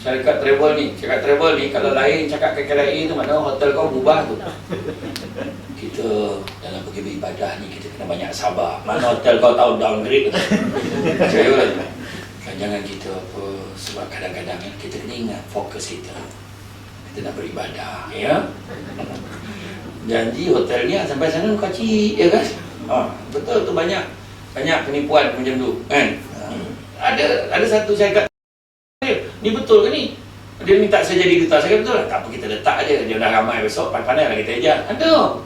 Syarikat travel ni. Syarikat travel ni kalau lain cakap KKLIA tu maknanya hotel kau berubah tu. Kita dalam pergi beribadah ni kita kena banyak sabar. Mana hotel kau tahu downgrade tu. Percaya lah. Jangan kita apa. Sebab kadang-kadang kita kena ingat fokus kita. Kita nak beribadah. Ya. Janji hotel ni sampai sana kau cik. Ya kan? Betul tu banyak penipuan macam tu kan. Ada satu syarikat ni betul ke ni? Dia minta saya jadi duta. Saya kata betul lah. Tak apa, kita letak aja. Dia dah ramai besok, pandai lah kita ajar. Ada.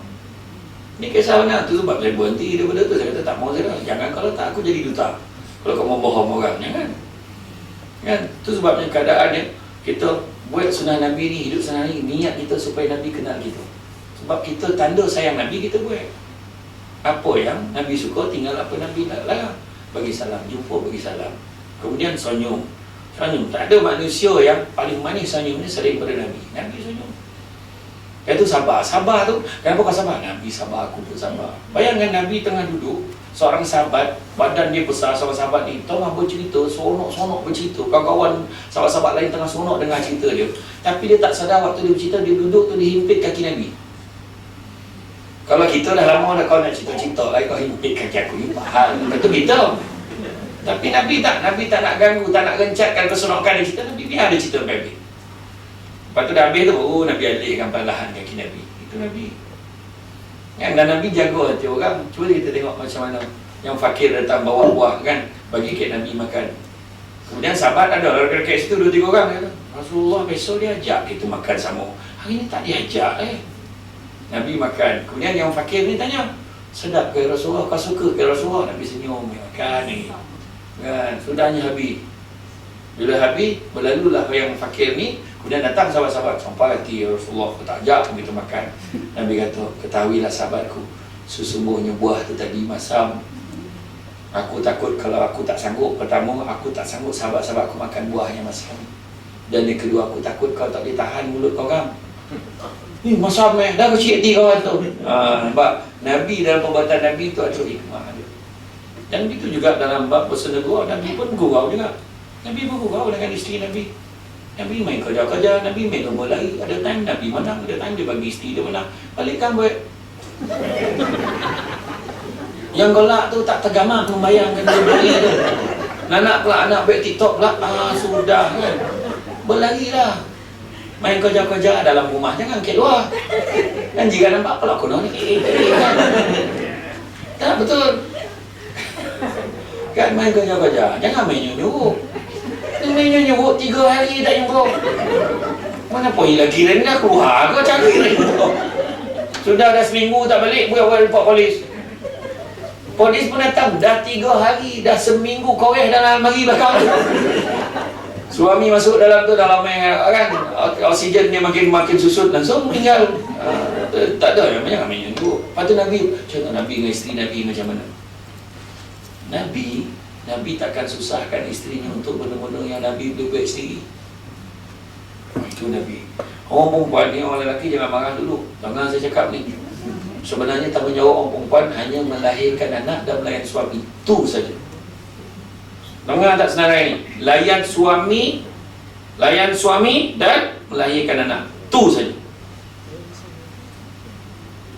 Ni kisah mana? Tu sebab saya berhenti daripada tu. Saya kata tak mau saya. Jangan kalau tak aku jadi duta. Kalau kau mau bohong orang, jangan. Kan? Tu sebabnya keadaannya kita buat sunnah Nabi ni, hidup sunnah ni, niat kita supaya Nabi kenal kita. Sebab kita tanda sayang Nabi kita buat. Apa yang Nabi suka, tinggal apa Nabi nak lah. Bagi salam, jumpa bagi salam. Kemudian senyum. Senyum. Tak ada manusia yang paling manis senyumnya selain pada Nabi. Nabi senyum. Itu sabar. Sabar tu, kenapa kau sabar? Nabi sabar, aku pun sabar. Bayangkan Nabi tengah duduk, seorang sahabat, badan dia besar, seorang sahabat ni tengah bercerita, sonok bercerita. Kawan-kawan, sahabat-sahabat lain tengah sonok dengar cerita dia. Tapi dia tak sadar waktu dia bercerita, dia duduk tu, dia himpit kaki Nabi. Kalau kita dah lama dah kau nak cerita-cerita lah, kau himpit kaki aku, you faham. Betul kita. Tapi Nabi tak nak ganggu, tak nak rencatkan keseronokan dia cerita. Nabi biar dia cerita Nabi. Lepas tu dah habis tu, Nabi alihkan perlahan kaki Nabi. Itu Nabi. Dan Nabi jaga hati orang. Cuba kita tengok macam mana yang fakir datang bawa buah kan, bagi kek Nabi makan. Kemudian sahabat ada dekat situ 2-3 orang kata, Rasulullah besok dia ajak kita makan sama. Hari ni tak diajak Nabi makan. Kemudian yang fakir ni tanya, sedap ke Rasulullah, kau suka ke Rasulullah? Nabi senyum, makan ni. Kan, sudahnya habis. Bila habis, berlalulah yang fakir ni. Kemudian datang sahabat-sahabat, sampai hati ya Rasulullah, aku tak ajak pun kita makan. Nabi kata, ketahuilah sahabatku, sesungguhnya buah tu tadi masam. Aku takut kalau aku tak sanggup. Pertama, aku tak sanggup sahabat-sahabatku makan buah yang masam. Dan yang kedua, aku takut kau tak boleh tahan mulut kau orang. Ni masam dah kecil hati kau tu. Nampak, Nabi dalam perbuatan Nabi tu ada hikmah dia. Dan itu juga dalam bab bersenegura, Nabi pun gurau juga. Nabi pun gurau dengan isteri Nabi. Nabi main kerja-kerja, Nabi main lomba lari. Ada time Nabi menang, ada time dia bagi isteri dia menang. Balikkan buat. Yang golak tu tak tergamak membayangkan dia beli tu. Anak pula, anak buat TikTok pula, sudah kan. Berlari lah. Main kerja-kerja dalam rumah, jangan ke luar. Dan jika nampak apa lah konon ni, kan? Tak betul. Kan main kerja-kerja, jangan main nyuruh. Main nyuruh 3 hari tak jumpa. Mana poin lagi dah keluar ke cari tu. Sudah dah seminggu tak balik, buat report polis. Polis pun datang, dah 3 hari, dah seminggu koreh dalam almari belakang tu. Suami masuk dalam tu, dalam kan, oksigen dia makin susut, langsung meninggal. Tak ada, jangan main nyuruh. Lepas tu Nabi, contoh Nabi dengan isteri Nabi macam mana? Nabi takkan susahkan isterinya untuk benda-benda yang Nabi boleh buat sendiri. Itu Nabi. Orang perempuan ni, orang lelaki jangan marah dulu. Jangan saya cakap ni. Sebenarnya tanggungjawab orang perempuan hanya melahirkan anak dan melayan suami. Itu saja. Dengar tak senarai ni? Layan suami dan melahirkan anak. Itu saja.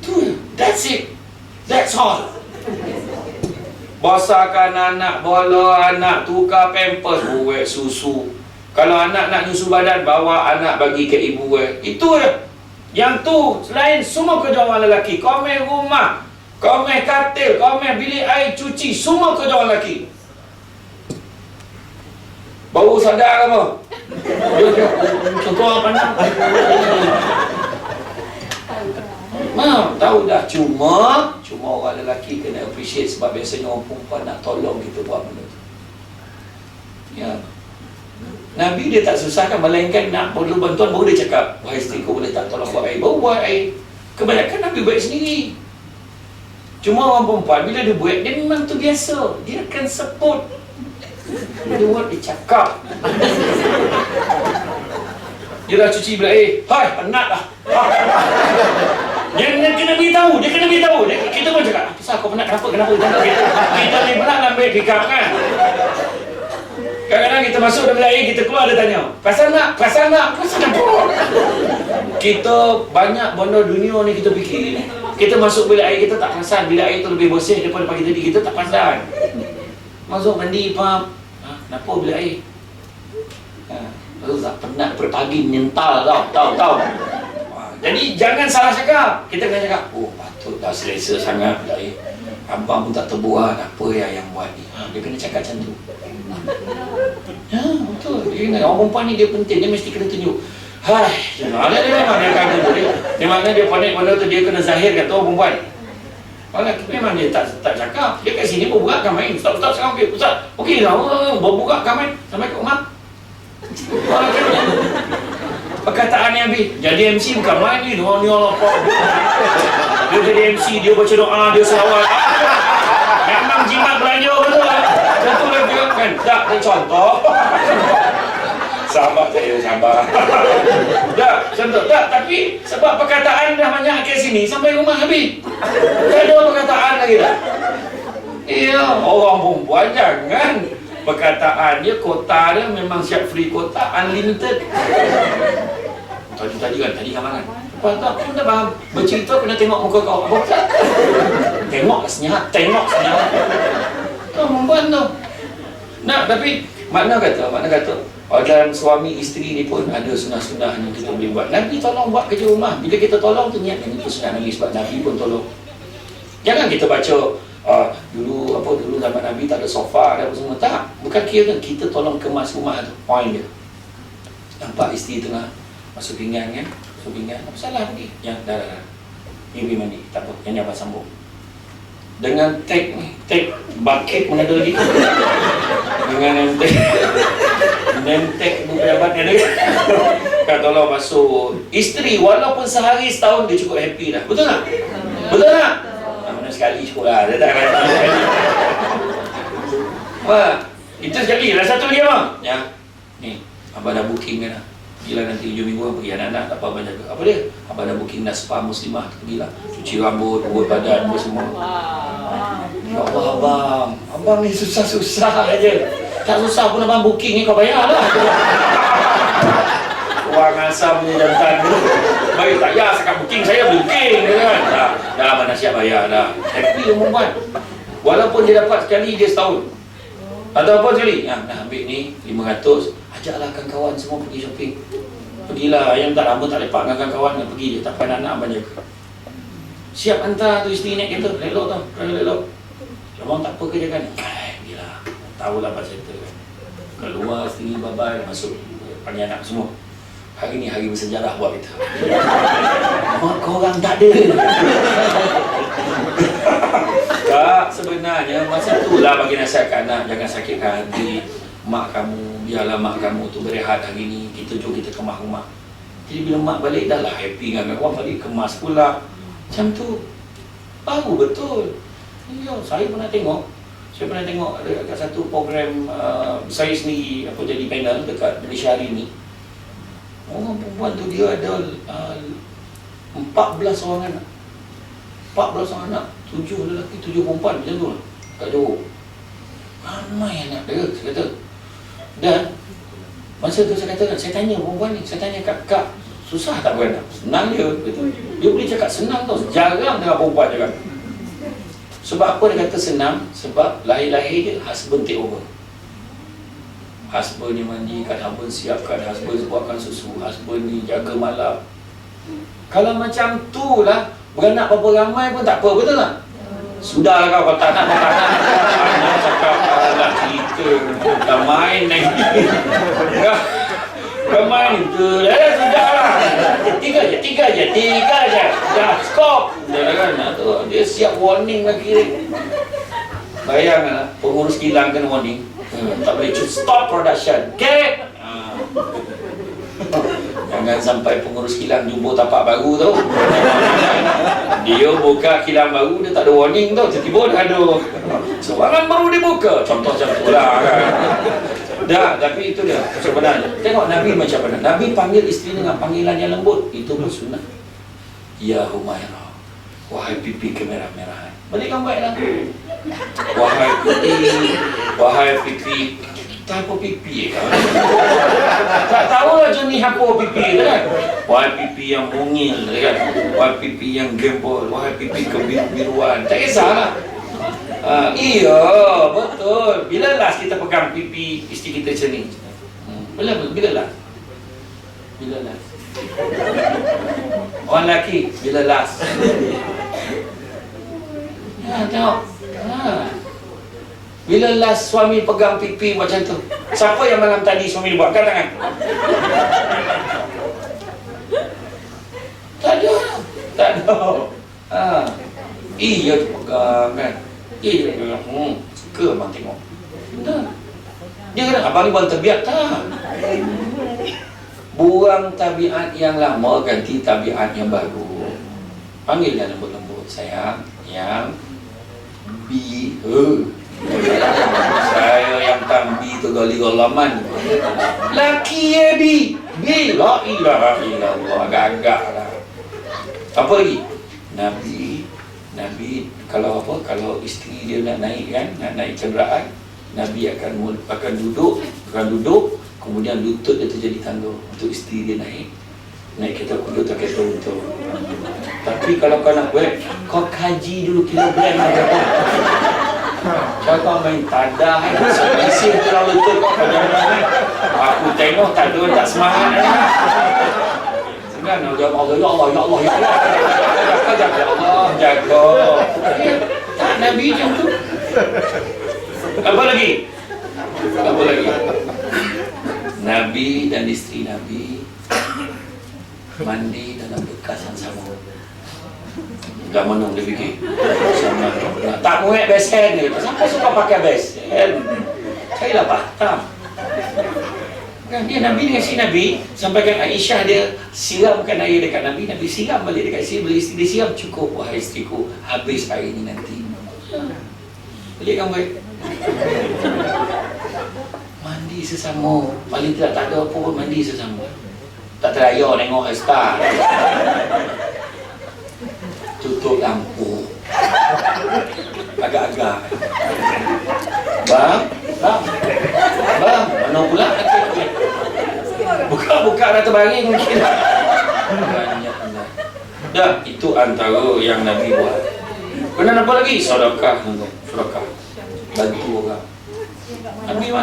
Itu. That's it. That's all. Bosarkan anak, bola anak, tukar pampers, buat susu. Kalau anak nak nyusu badan, bawa anak bagi ke ibu. Itu je. Yang tu, selain semua kerja orang lelaki. Kau main rumah, kau main katil, kau main bilik air cuci, semua kerja orang lelaki. Baru sadar apa? Contoh apa nak? Tahu dah. Cuma orang lelaki kena appreciate, sebab biasanya orang perempuan nak tolong kita buat benda tu. Ya. Nabi dia tak susahkan, melainkan nak perlu bantuan baru dia cakap, wahai isteri, kau boleh tak tolong buat air? Baru buat air. Kebanyakan Nabi buat sendiri. Cuma orang perempuan bila dia buat, dia memang tu biasa. Dia akan support. Dia buat, dia cakap. Dia dah cuci bilik air. Hai, penat lah. Dia kena beritahu. Kita pun cakap, pasal kau penat, kenapa? Kita ni penat nak ambil pick up kan. Kadang-kadang kita masuk dalam bilik air, kita keluar, dia tanya, pasal nak? Kita banyak benda dunia ni kita fikir ni. Kita masuk bilik air, kita tak perasan bilik air tu lebih bersih daripada pagi tadi. Kita tak perasan. Masuk mandi, pam. Kenapa bilik air? Lalu tak penat daripada pagi menyental tahu. Jadi jangan salah cakap. Kita kena cakap, oh patut dah selesa sangat bilik air. Abang pun tak terbuat apa yang buat ni. Dia kena cakap macam tu. Ya, betul. Orang perempuan ni dia penting, dia mesti kena tunjuk. Hai, dia memang dia akan tunjuk dia. Dia mana dia pandai benda tu, dia kena zahirkan tu orang perempuan. Kalau memang dia tak cakap, dia kat sini berbuka main. Ustaz sekarang okey, Ustaz. Okey lah, berbuka main sampai ke rumah. Perkataan yang habis. Jadi MC bukan main ni, dia apa. Dia jadi MC, dia baca doa, dia selawat. Memang jimat belanja betul lah. Contoh lagi kan, tak contoh. Sabar. Tak, contoh tak, tapi sebab perkataan dah banyak kat sini sampai rumah habis. Tak ada perkataan lagi dah. Iya, orang perempuan jangan. Perkataan dia, kota dia memang siap free kota, unlimited. Tadi kan mana? Lepas tu aku tak faham. Bercerita kena tengok muka kau. Apa tak? Tengok senyap. Tu perempuan tu. Nah, tapi makna kata dalam suami isteri ni pun ada sunah-sunah yang kita boleh buat. Nabi tolong buat kerja rumah. Bila kita tolong tu niat itu sunah Nabi, sebab Nabi pun tolong. Jangan kita baca dulu zaman Nabi tak ada sofa dan apa semua. Tak, bukan kira kita tolong kemas rumah tu. Point dia. Nampak isteri tengah masuk pinggan kan? Apa salah pergi? Yang dah. Pergi mandi, tak apa. Yang abang sambung. Dengan tag bucket mana ada lagi? Dengan tag bukan abang ada. Kan tolong masuk. Isteri walaupun sehari setahun dia cukup happy dah. Betul tak? Mana sekali cukup lah. Dia tak kata sekali. Wah, itu sekali. Ada satu lagi abang. Ya. Ni, abang dah booking kan lah. Pergilah nanti 7 minggu pergi anak-anak tak apa abang jaga. Apa dia? Abang dah booking dah spa muslimah. Pergilah cuci rambut, urut badan, apa semua. Ya Allah abang ni susah-susah aja. Tak susah pun abang booking ni kau bayar lah. Wang asam ni jantan ni. Baik tak ya sekat booking saya booking kan. Dah abang dah siap bayar dah. Happy perempuan. Walaupun dia dapat sekali dia setahun. Atau apa sekali? Dah ambil ni 500. Ajaklah kawan-kawan semua pergi shopping. Pergilah, ayam tak lama tak lepak dengan kawan nak pergi je, tak payah anak abang jaga. Siap hantar tu isteri naik kereta, elok tau, elok. Abang tak apa kerja kan? Pergilah, tahulah pasal itu kan. Keluar isteri, bye-bye, masuk, panggil anak semua. Hari ni hari bersejarah buat kita. Mak korang tak ada. Tak, sebenarnya masa itulah bagi nasihat ke anak, jangan sakitkan hati. Mak kamu, biarlah mak kamu tu berehat hari ni. Kita jom kita kemas rumah. Jadi bila mak balik dah lah happy dengan kawan, balik kemas pula. Macam tu. Baru betul. Ya, saya pernah tengok. Saya pernah tengok dekat satu program saya sendiri apa jadi panel dekat Malaysia hari ni. Orang perempuan tu dia ada 14 orang anak. 14 orang anak, 7 lelaki, 7 perempuan macam tu lah. Kat Johor. Ramai anak dia, saya kata. Dan masa tu saya kata, saya tanya perempuan ni, saya tanya kak, susah tak beranak? Senang dia. Dia boleh cakap senang tau, jarang dengan perempuan cakap. Sebab apa dia kata senang? Sebab lahir-lahir dia husband take over. Husband ni mandikan, husband siapkan, husband buatkan susu, husband ni jaga malam. Kalau macam tu lah, beranak berapa ramai pun tak apa, betul tak? Sudahlah kau tak nak, anak cakap, alah kita dah main lagi. Dah main tu, sudahlah. Tiga je. Dah stop. Dia siap warning lagi. Bayangkanlah, pengurus kilang kena warning. Tak boleh stop production. Okay. Jangan sampai pengurus kilang jumpa tapak baru tau. Dia buka kilang baru, dia tak ada warning tau. Tiba-tiba dah ada serangan baru dibuka. Contoh macam tu lah kan. Dah, tapi itu dia sebenarnya. Tengok Nabi macam mana. Nabi panggil isteri dengan panggilan yang lembut. Itu pun sunnah. Ya Humairah, wahai pipi kemerah-merahan. Balikan baiklah. Wahai pipi, tak apa pipi kan? Tak tahu lah jenis apa pipi kan? Wahai pipi yang mungil kan? Wahai pipi yang gembol, wahai pipi kebiru-biruan. Tak kisahlah. Iya, betul. Bila last kita pegang pipi isteri kita macam ni? Bila last? Bila last? Orang lelaki, bila last? Tengok. Bila last suami pegang pipi macam tu? Siapa yang malam tadi suami buat? Angkat tangan. Tak ada. Iya tu pegang kan. Iya pegang. Suka abang tengok. Tak. Dia kata abang ni buang tabiat tak? Buang tabiat yang lama, ganti tabiat yang baru. Panggil dia lembut-lembut. Sayang, yang saya yang tambi tu gali-galaman. Laki ya bi. La ilaha illallah. Agak-agak lah. Apa lagi? Nabi kalau apa? Kalau isteri dia nak naik kan, nak naik kenderaan, Nabi akan duduk, kemudian lutut dia terjadi tangga untuk isteri dia naik kereta kuda atau kereta untuk. Tapi kalau kau nak buat, kau kaji dulu kilogram berapa. Kau main tadah, isi terlalu lutut kau jangan. Aku tengok tak ada, tak semangat. Sebenarnya jawab Allah, ya Allah, ya Allah, ya Allah. Jaga Allah, jaga. Tak Nabi macam tu. Apa lagi? Nabi dan isteri Nabi mandi dalam bekas yang sama. Dah mana dia fikir? Sama. Tak muat besen dia. Siapa suka pakai besen? Saya dah paham. Kan dia Nabi dengan si Nabi sampaikan Aisyah dia siramkan air dekat Nabi, Nabi siram balik dekat isteri, bila isteri dia siram, cukup wahai isteriku, habis air ini nanti. Boleh kan baik? Mandi sesama, paling tidak tak ada apa pun mandi sesama. Tak teraya tengok star. Tutup lampu. Agak-agak. Bang, mana pula? Buka dah terbaring mungkin. Dah, itu antara yang Nabi buat. Kemudian apa lagi? Sedekah. Bantu orang.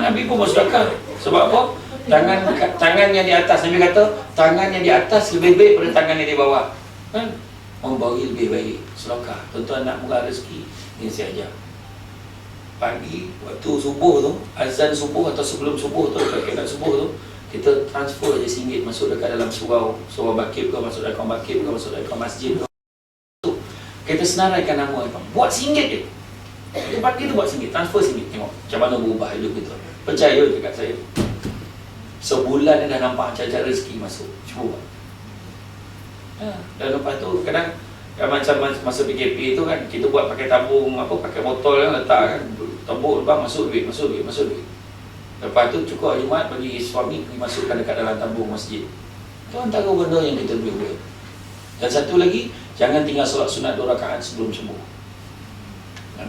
Nabi pun bersedekah. Sebab apa? Tangan yang di atas, Nabi kata tangan yang di atas lebih baik pada tangan yang di bawah. Kan? Membagi lebih baik. Sedekah. Tuan-tuan nak murah rezeki, ini saya ajar. Pagi waktu subuh tu, azan subuh atau sebelum subuh tu, dekat subuh tu, kita transfer je RM1 masuk dekat dalam surau bakib ke, masuk dalam akaun bakib ke, masuk dalam akaun masjid ke. Kita senaraikan nama apa. Buat RM1 je. Kita pagi tu buat RM1, transfer RM1. Tengok macam mana berubah hidup kita. Percaya dekat saya. Sebulan dah nampak cacat rezeki masuk. Cuba buat. Dan lepas tu kadang macam masa PKP tu kan, kita buat pakai tabung apa, pakai botol kan, letak kan, tabung lepas masuk duit. Lepas tu cukup Jumaat bagi suami pergi masukkan dekat dalam tabung masjid. Itu antara benda yang kita boleh buat. Dan satu lagi, jangan tinggal solat sunat 2 rakaat sebelum subuh.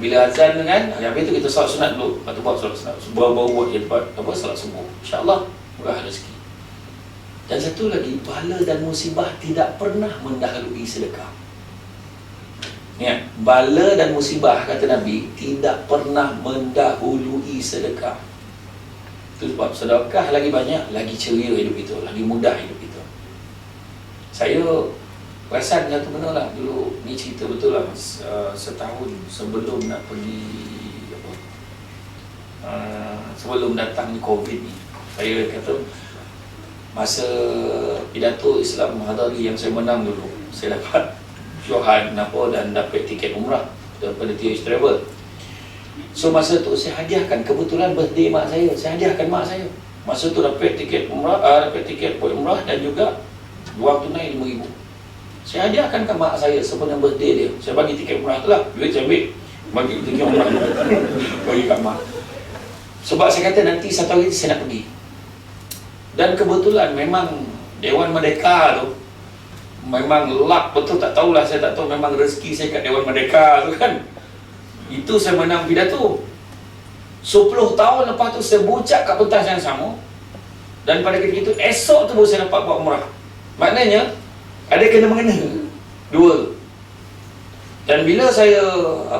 Bila azan kan, habis tu kita solat sunat dulu, lepas tu buat solat sunat. Baru buat solat subuh. InsyaAllah murah rezeki. Dan satu lagi, bala dan musibah tidak pernah mendahului sedekah. Ya, bala dan musibah kata Nabi tidak pernah mendahului sedekah. Itu sebab sedekah lagi banyak, lagi ceria hidup itu, lagi mudah hidup itu. Saya perasan satu benda lah dulu, ni cerita betul lah, setahun sebelum nak pergi sebelum datang COVID ni, saya kata masa pidato Islam Mahadari yang saya menang dulu, saya dapat Johan dan dapat tiket umrah daripada TH Travel. So masa tu saya hadiahkan, kebetulan birthday mak saya hadiahkan mak saya. Masa tu dapat tiket umrah, dapat tiket umrah dan juga wang tunai RM5,000. Saya hadiahkan ke mak saya sebenarnya birthday dia. Saya bagi tiket umrah tu lah, duit saya ambil, bagi tiket umrah bagi kat mak. Sebab saya kata nanti satu hari saya nak pergi. Dan kebetulan memang Dewan Merdeka tu memang luck betul, tak tahulah, saya tak tahu, memang rezeki saya kat Dewan Merdeka tu kan. Itu saya menang pidato. 10 tahun lepas tu saya bucak kat pentas yang sama. Dan pada ketika itu, esok tu baru saya dapat buat umrah. Maknanya ada kena-mengena dua. Dan bila saya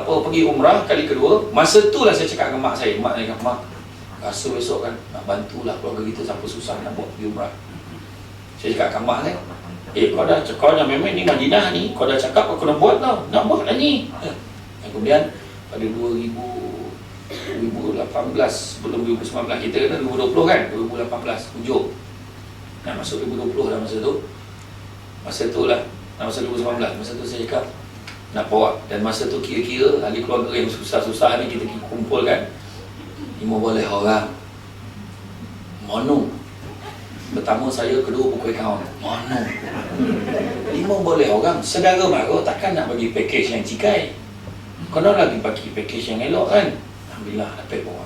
pergi umrah kali kedua, masa tu lah saya cakap dengan mak saya. Mak saya kata, mak, rasa besok kan nak bantulah keluarga kita sampai susah nak buat pergi umrah. Saya cakap dengan mak saya, kau dah memang ni Madinah ni, kau dah cakap kau kena buat tau, nak buat lah ni. Dan kemudian pada 2018, sebelum 2019, kita kata 2020 kan, 2018 hujung nak masuk 2020 dah masa tu. Masa tu lah, masa 2019, masa tu saya cakap nak bawa. Dan masa tu kira-kira ahli keluarga yang susah-susah ni kita kumpulkan 15 orang. Mono. Pertama saya, kedua buku akaun. Mono. 15 orang. Saudara mara takkan nak bagi package yang cikai. Kena lagi bagi package yang elok kan. Alhamdulillah dapat bawa.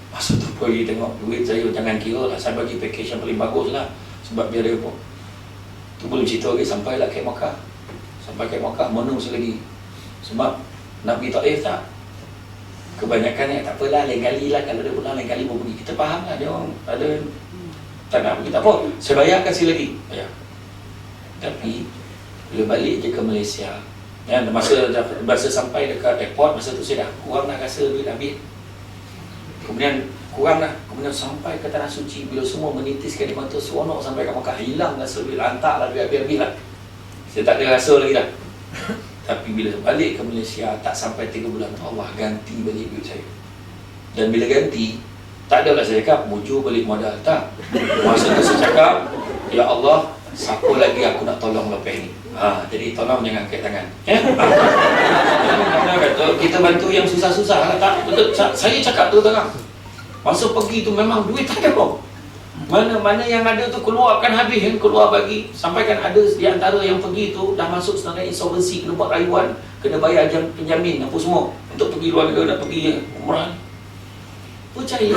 Masa tu pergi tengok duit saya, jangan kira lah, saya bagi package yang paling bagus lah. Sebab biar dia pun tu belum cerita lagi, sampailah ke Makkah. Sampai ke Makkah, menung lagi. Sebab nak pergi Taif tak? Kebanyakan tak apalah, lain kali lah, kalau dia pulang lain kali pun pergi. Kita faham lah, dia orang ada tak nak pergi, tak apa, saya bayar kasih lagi, bayar. Tapi bila balik je ke Malaysia, masa sampai dekat airport, masa tu saya dah kurang nak rasa duit habis. Kemudian kemudian sampai ke Tanah Suci, bila semua menitiskan di mata, seronok sampai kat Makkah, hilang rasa duit, lantak lah duit habis-habis lah. Saya tak ada rasa lagi dah. Tapi bila balik ke Malaysia, tak sampai 3 bulan, Allah ganti balik duit saya. Dan bila ganti, tak adalah saya cakap, mujur balik modal, tak. Masa tu saya cakap, ya Allah, siapa lagi aku nak tolong lepas ni? Jadi tolong jangan angkat tangan. Kita bantu yang susah-susah lah, tak? Betul, saya cakap tu terang. Masa pergi tu memang duit tak ada kok. Mana yang ada tu keluarkan habis, yang keluar bagi. Sampai kan ada di antara yang pergi tu dah masuk sebenarnya insolvency, kena buat rayuan, kena bayar penjamin apa semua untuk pergi luar negara, nak pergi umrah. Percaya,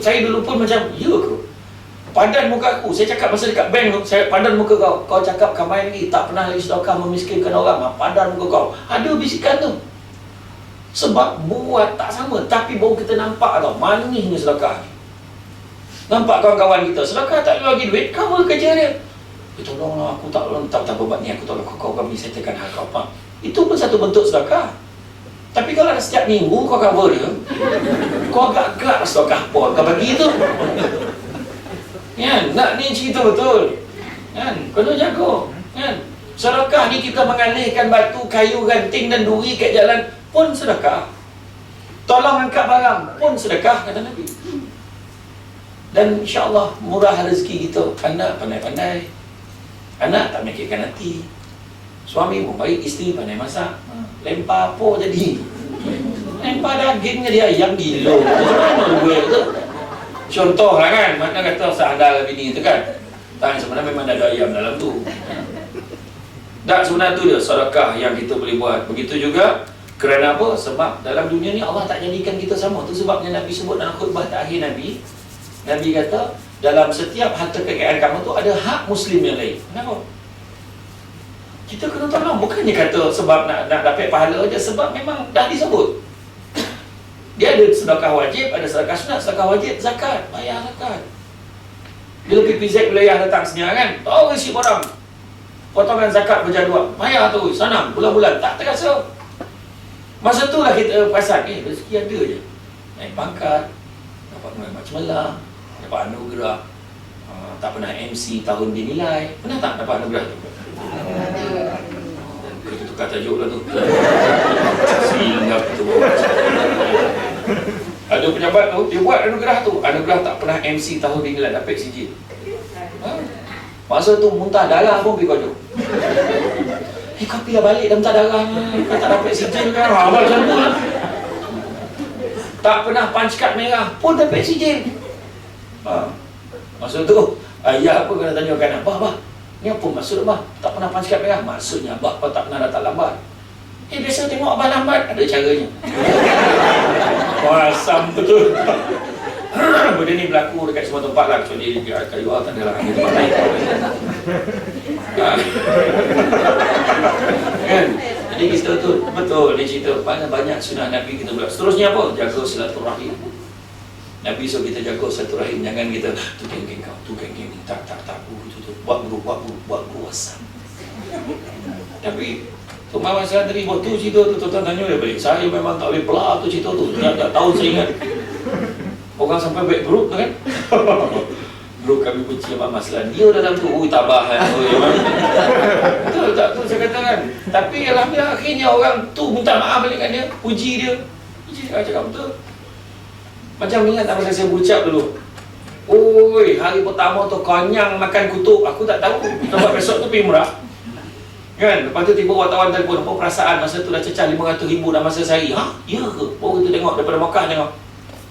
saya dulu pun macam, ya ke? Padan muka aku, saya cakap masa dekat bank tu, saya padan muka kau cakap kamai lagi, tak pernah lagi sedekah memiskinkan orang, padan muka kau. Ada bisikan tu. Sebab buat tak sama, tapi baru kita nampak tau, manisnya sedekah. Nampak kawan-kawan kita, sedekah tak ada lagi duit, cover kerja dia. Tolonglah, aku tak berbuat ni, aku tolong kau bagi settlekan hal kau, apa. Itu pun satu bentuk sedekah. Tapi kalau setiap minggu kau cover dia, kau agak-agak sedekah apa kau bagi tu. Kan? Nak ni cerita betul. Kan? Kena jaga. Kan? Sedekah ni kita mengalihkan batu, kayu, ranting dan duri kat jalan pun sedekah. Tolong angkat barang pun sedekah, kata Nabi. Dan insya-Allah murah rezeki kita. Anak pandai-pandai. Anak tak mikirkan hati. Suami pun baik, isteri pandai masak. Lempar apa jadi? Lempar dagingnya dia ayam gila. Mana duit tu? Contoh lah kan, mana kata seandal bini tu kan. Tak, sebenarnya memang ada ayam dalam tu. Tak, sebenarnya tu dia sedekah yang kita boleh buat. Begitu juga kerana apa? Sebab dalam dunia ni Allah tak jadikan kita sama. Tu sebabnya Nabi sebut dalam khutbah terakhir Nabi. Nabi kata, dalam setiap harta kekayaan kamu tu ada hak Muslim yang lain. Kenapa? Kita kena tolong. Bukannya kata sebab nak dapat pahala je. Sebab memang dah disebut. Dia ada sedekah wajib, ada sedekah sunat. Sedekah wajib, zakat. Bayar zakat. Bila PPZ wilayah datang sini kan, tahu isi orang potongan zakat berjadual. Bayar tu, sanam, bulan-bulan. Tak terasa. Masa tu lah kita perasan, rezeki ada je. Naik pangkat, dapat mengamat cemerlang, dapat anugerah, tak pernah MC tahun dinilai. Pernah tak dapat anugerah tu? Kita tukar tajuk lah tu. Silap tu. Ada pejabat tu, dia buat anugerah tu. Anugerah tak pernah MC tahun dinilai, dapat sijil. Masa tu muntah darah pun pergi kojok. Kau pilih balik dah muntah darah ni. Kau tak dapat sijil kan? Macam tu lah. Tak pernah punch card merah pun dapat sijil. Masa tu ayah pun kena tanyakan, Abah, ni apa maksud Abah? Tak pernah punch card merah? Maksudnya Abah tak pernah datang lambat. Biasa tengok Abah lambat, ada caranya. Wah, asam betul. Benda ni berlaku dekat semua tempat lah, kecuali di kayu tak ada lah, di tempat lain. Kan? Jadi kita tu betul dia cerita banyak sunah Nabi kita buat. Seterusnya apa? Jaga silaturahim. Nabi suruh kita jaga silaturahim. Jangan kita tu geng-geng kau, tu geng-geng ni, tak tu buat guru asam. Tapi tu Mama saya tadi waktu cerita tu tuan tanya dia balik. Saya memang tak boleh pelak tu cerita tu. Tak tahu saya ingat. Orang sampai baik grup tu kan. Grup kami benci Mak Maslan. Dia dalam tu, tabahan. Betul tak tu saya kata kan. Tapi alhamdulillah akhirnya orang tu minta maaf balik kan dia. Puji dia. Cakap betul. Macam ingat tak masa saya berucap dulu. Oi, hari pertama tu konyang makan kutuk. Aku tak tahu. Sebab besok tu pergi murah. Kan? Lepas tu tiba wartawan telefon. Apa perasaan masa tu dah cecah 500,000 dalam masa sehari. Ya ke? Baru kita tengok daripada Makkah tengok.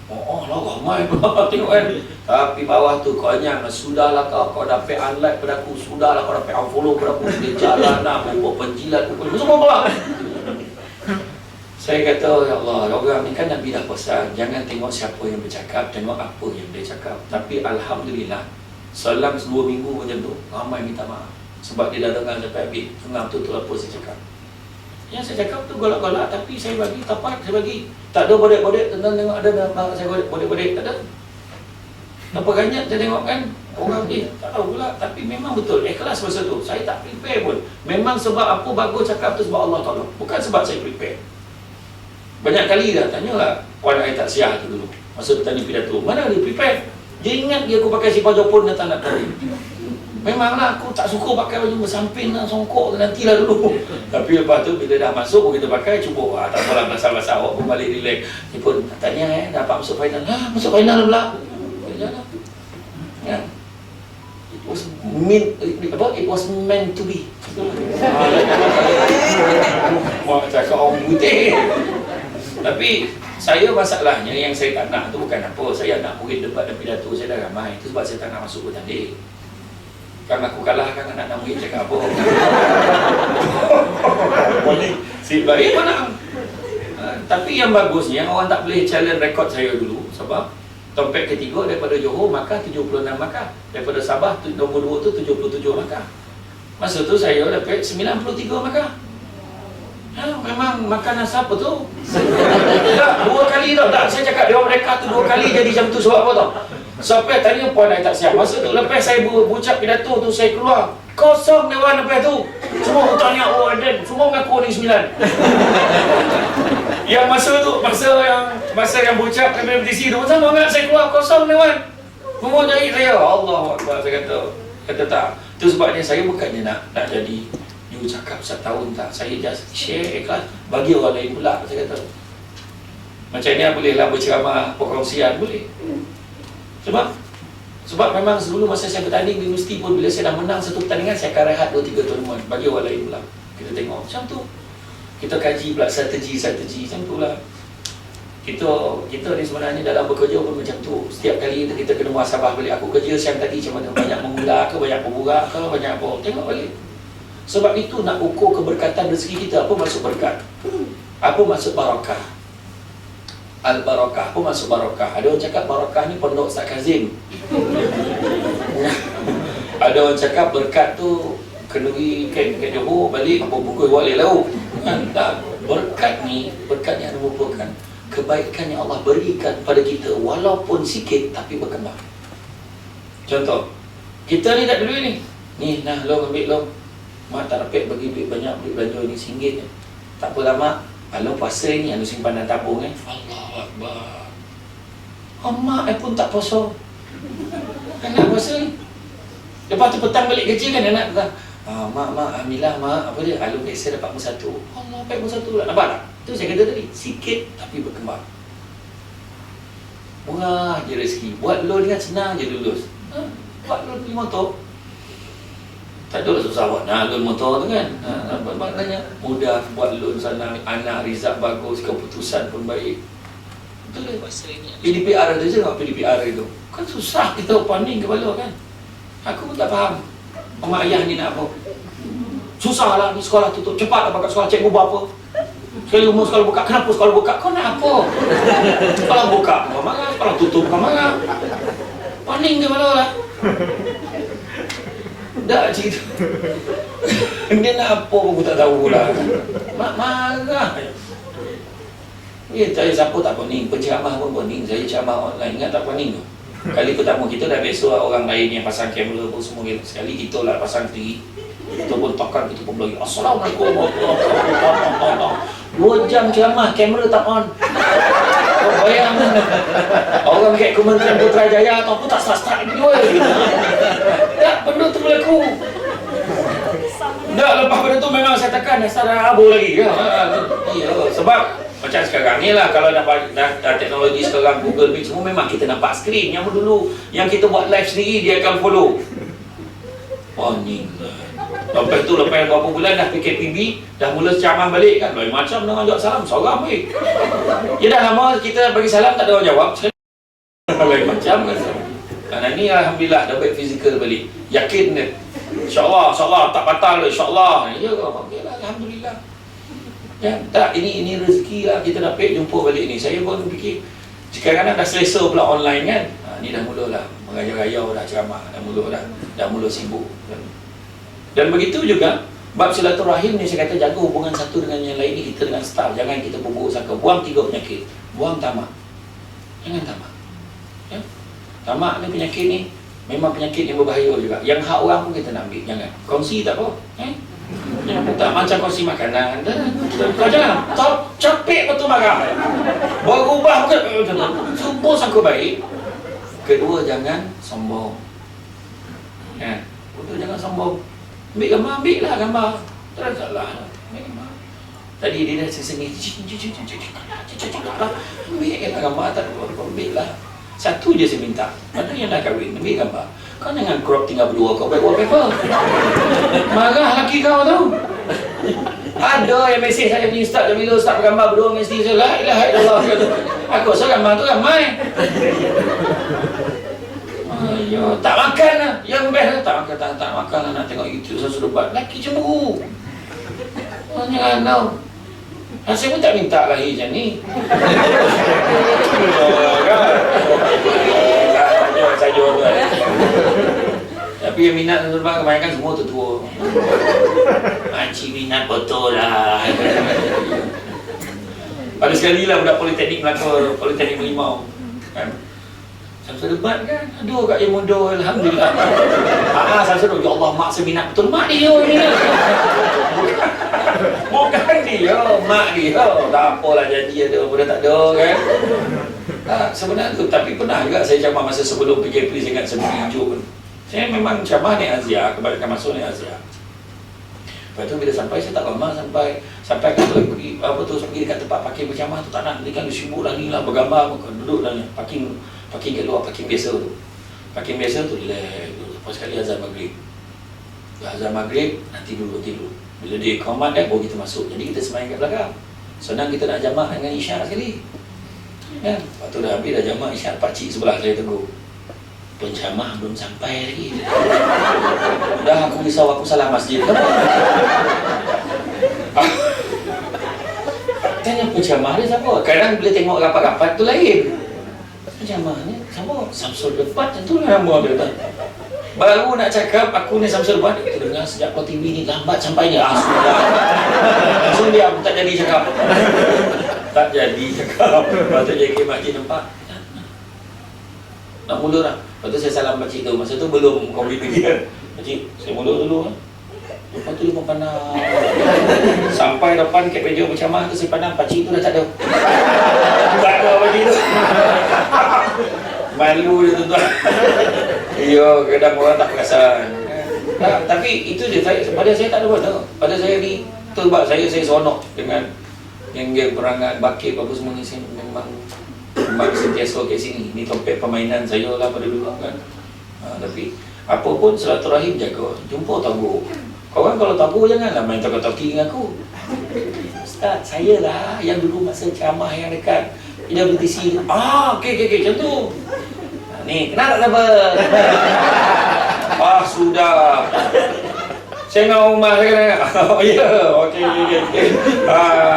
Lah ramai tengok kan. Tapi bawah tu konyang. Sudahlah kau dapat unlike pada aku. Sudahlah kau dapat unfollow pada aku. Dia jalan nak buat penjilat. Semua pula. Saya kata, ya Allah, orang ni kan Nabi dah pesan, jangan tengok siapa yang bercakap, tengok apa yang dia cakap. Tapi Alhamdulillah, selang 2 minggu macam tu, ramai minta maaf. Sebab dia dah dengar sampai habis. Tengah betul apa saya cakap. Yang saya cakap tu golak-golak, tapi saya bagi tepat, saya bagi. Tak ada bodek-bodek, tengok ada saya bodek-bodek, tak ada. Apa ganyak saya tengok kan, orang tak tahu pula. Tapi memang betul, ikhlas masa tu. Saya tak prepare pun. Memang sebab apa bagus cakap tu sebab Allah tolong. Bukan sebab saya prepare. Banyak kali dah tanyalah Puan Aitak Siah tu dulu. Masa bertanya pidato, mana dia prepare? Dia ingat dia aku pakai sipar Jepun datang nak tarik. Memanglah aku tak suka pakai baju bersamping lah, songkok nantilah dulu. Tapi lepas tu bila dah masuk kita pakai, cuba tak apalah basah-basah awak pun balik relax. Dia pun tanya dapat masuk final. Masuk final pula. Jalan. Ya. It was meant to be. Wah, cakap orang putih. Tapi saya masalahnya yang saya tak nak tu bukan apa. Saya nak murid debat dan pidato saya dah ramai. Itu sebab saya tak nak masuk bertanding. Kan aku kalah kan anak murid cakap apa. Boleh. Si baik mana? Tapi yang bagusnya orang tak boleh challenge rekod saya dulu. Sebab tempat ketiga daripada Johor Makkah 76 Makkah. Daripada Sabah nombor 2 tu 77 Makkah. Masa tu saya dapat 93 Makkah. Memang makanan siapa tu? Tak, 2 kali tau. Tak, saya cakap dia mereka tu 2 kali jadi macam tu sebab apa tau? Sampai tanya Puan Aitak Siap. Masa tu lepas saya berucap pidato tu saya keluar. Kosong dewan lepas tu. Semua tanya dan semua mengaku ni 9. Yang masa tu, masa yang berucap MMTC tu sama enggak saya keluar kosong dewan. Mau jahit saya. Allah Akbar. Saya kata tak. Itu sebabnya saya bukannya nak jadi you cakap setahun tak. Saya just share ikhlas. Bagi orang lain pula. Saya kata macam ni bolehlah berceramah, perkongsian boleh. Sebab memang sebelum masa saya bertanding di universiti pun, bila saya dah menang satu pertandingan, saya akan rehat 2-3 tournament bagi orang lain pula. Kita tengok macam tu. Kita kaji pula strategi macam tu lah. Kita ni sebenarnya dalam bekerja pun macam tu. Setiap kali kita kena muhasabah balik. Aku kerja siang tadi macam mana? Banyak mengular ke, banyak pemburak ke, banyak apa? Tengok balik. Sebab itu nak ukur keberkatan rezeki kita. Apa maksud berkat? Apa maksud barakah? Al-barakah. Apa maksud barakah? Ada orang cakap barakah ni pondok Ustaz Kazim. Ada orang cakap berkat tu kena pergi kat Johor, balik apa pukul balik laut. Tak. Berkat ni yang merupakan kebaikan yang Allah berikan pada kita, walaupun sikit tapi berkembang. Contoh, kita ni tak ada duit ni. Ni nah long ambil long. Mak tak dapat bagi duit banyak, duit belanja ni RM1 je. Tak apa lah mak. Kalau puasa ni anu simpanan tabung Allah Akbar. Mak pun tak puasa. Anak puasa ni. Lepas tu petang balik kerja kan anak kata, mak alhamdulillah mak, apa dia? Alung saya dapat pun satu. Allah, dapat pun satu lah. Nampak tak? Itu saya kata tadi, sikit tapi berkembang. Murah je rezeki. Buat loan kan senang je lulus. Buat loan beli motor. Tak ada susah buat loan motor tu kan. Maknanya mudah buat loan sana, anak result bagus, keputusan pun baik. Betul lah. PDPR tu je tak? PDPR itu kan susah kita paning kepala kan. Aku pun tak faham mak ayah ni nak apa. Susah lah ni sekolah tutup. Cepat lah pakat sekolah, cikgu buat apa? Sekali umur sekolah buka. Kenapa sekolah buka? Kau nak apa? Sekolah buka kau marah, sekolah tutup kau marah. Paning kepala lah. Tak cerita. Dia nak apa pun aku tak tahu lah. Mak marah. Saya siapa tak pening. Penceramah pun pening. Saya ceramah online ingat tak pening tu. Kali pertama kita dah biasa orang lain yang pasang kamera pun semua. Sekali kita lah pasang sendiri. Kita pun tokan, kita pun berlagi Assalamualaikum warahmatullahi wabarakatuh. 2 jam ceramah, kamera tak on. Kau bayang orang kat Kementerian Putrajaya atau pun tak start video tak, benda tu berlaku. Tak, lepas benda tu memang saya tekan dasar abu lagi ya. Sebab macam sekarang ni lah, kalau dah teknologi sekarang Google Meet semua, memang kita nampak skrin. Yang dulu yang kita buat live sendiri dia akan follow. Paning lah. Lepas tu lepas beberapa bulan dah PKPB, dah mula ceramah balik kan. Lain macam dengan jawab salam, seorang baik. Ya dah lama kita bagi salam tak ada orang jawab. Lain macam kan. Karena ni alhamdulillah dah baik fizikal balik. Yakin dia. InsyaAllah tak batal insyaAllah. Ya ke? Okeylah, alhamdulillah. Ya, tak, ini rezeki lah kita dapat jumpa balik ni. Saya pun fikir sekarang dah selesa pula online kan. Ni dah mula lah merayau-rayau dah ceramah, dah mula sibuk. Dan begitu juga bab silaturahim ni, saya kata jaga hubungan satu dengan yang lain ni, kita dengan staff. Jangan kita berburuk sangka. Buang 3 penyakit. Buang tamak. Jangan tamak. Ya? Tamak ni penyakit ni memang penyakit yang berbahaya juga. Yang hak orang pun kita nak ambil. Jangan. Kongsi tak apa. Jangan tak macam kongsi makanan. Kau jangan. Capek betul marah. Berubah ke. Semua sangka baik. Kedua, jangan sombong. Ya. Kedua, jangan sombong. Ambil gambar, ambil lah gambar. Tak salah. Ambil gambar. Tadi dia dah sengit. Ambil lah gambar. Tak ada apa-apa. Ambil lah. Satu je saya minta. Mana yang dah kahwin, ambil gambar. Kau jangan crop tinggal berdua. Kau buat wallpaper. Marah laki kau tu. Ada yang mesej saya punya ustaz. Bila ustaz bergambar berdua, mesti saya la ilaha illallah. Aku rasa gambar tu ramai. Ayo, tak makan lah. Yang best lah. Tak makan lah. Nak tengok YouTube saya suruh buat. Laki cemburu. Jangan tau. Saya pun tak minta lahir macam ni. Saja tu. Tapi yang minat terbang kebanyakan semua tua-tua. Makcik minat betul lah. Ada sekali lah budak Politeknik Melaka, Politeknik Melimau kan? Saya debat kan, aduh kat yang muda, alhamdulillah. Saya suruh, ya Allah mak saya minat betul. Mak dia minat. Bukan dia, mak dia. Tak apalah janji ada, benda tak ada kan. Sebenarnya tu, tapi pernah juga saya ceramah masa sebelum PKP, saya ingat sebelum hijau pun. Saya memang ceramah ni Azia, kebanyakan masuk ni Azia. Lepas tu bila sampai, saya tak lama sampai kita pergi, pergi dekat tempat parking berceramah tu, tak nak, ni kan sibuk lah ni lah, bergambar, duduk lah ni, parking kat luar, parking biasa tu. Parking biasa tu, lepas sekali azan maghrib. Azan maghrib, nanti tidur. Bila dia komat baru kita masuk. Jadi kita sembahyang kat belakang. Senang kita nak jamak dengan isyak sekali. Kan? Lepas tu dah habis dah jamak isyak, pakcik sebelah saya tegur. Penceramah belum sampai lagi. Dah aku risau aku salah masjid. Tanya penceramah dia siapa? Kadang bila tengok rapat-rapat tu lain. Penceramahnya siapa? Samsul Debat, tentulah nama dia. Baru nak cakap aku ni Samsul Debat, kita dengar sejak kau TV ni lambat sampainya. Sudah. Langsung dia tak jadi cakap. Tak jadi cakap. Lepas tu JK Makcik nampak. Nak mula dah. Lepas tu saya salam pakcik tu. Masa tu belum komedi pergi kan. Pakcik, saya mula dulu. Lepas tu dia pun pandang. Sampai depan kat meja berceramah tu saya pandang. Pakcik tu dah tak ada. Tak ada pakcik tu. Malu dia tuan-tuan. Ya, kadang orang tak perasan. Tapi itu dia, pada saya tak ada benda. Pada saya ni, tu sebab saya seronok dengan yang perangai bakit apa semua ni. Saya memang sentiasa kat sini. Ni topik permainan saya lah pada dulu kan. Tapi apa pun silaturahim jaga. Jumpa tagu. Korang kalau tagu janganlah main toki-toki dengan aku. Ustaz, saya lah yang dulu masa ceramah yang dekat PWTC tu. Okey, macam tu. Ni, kenal tak siapa? Sudah. Saya dengan Umar saya kena. Ya, okey.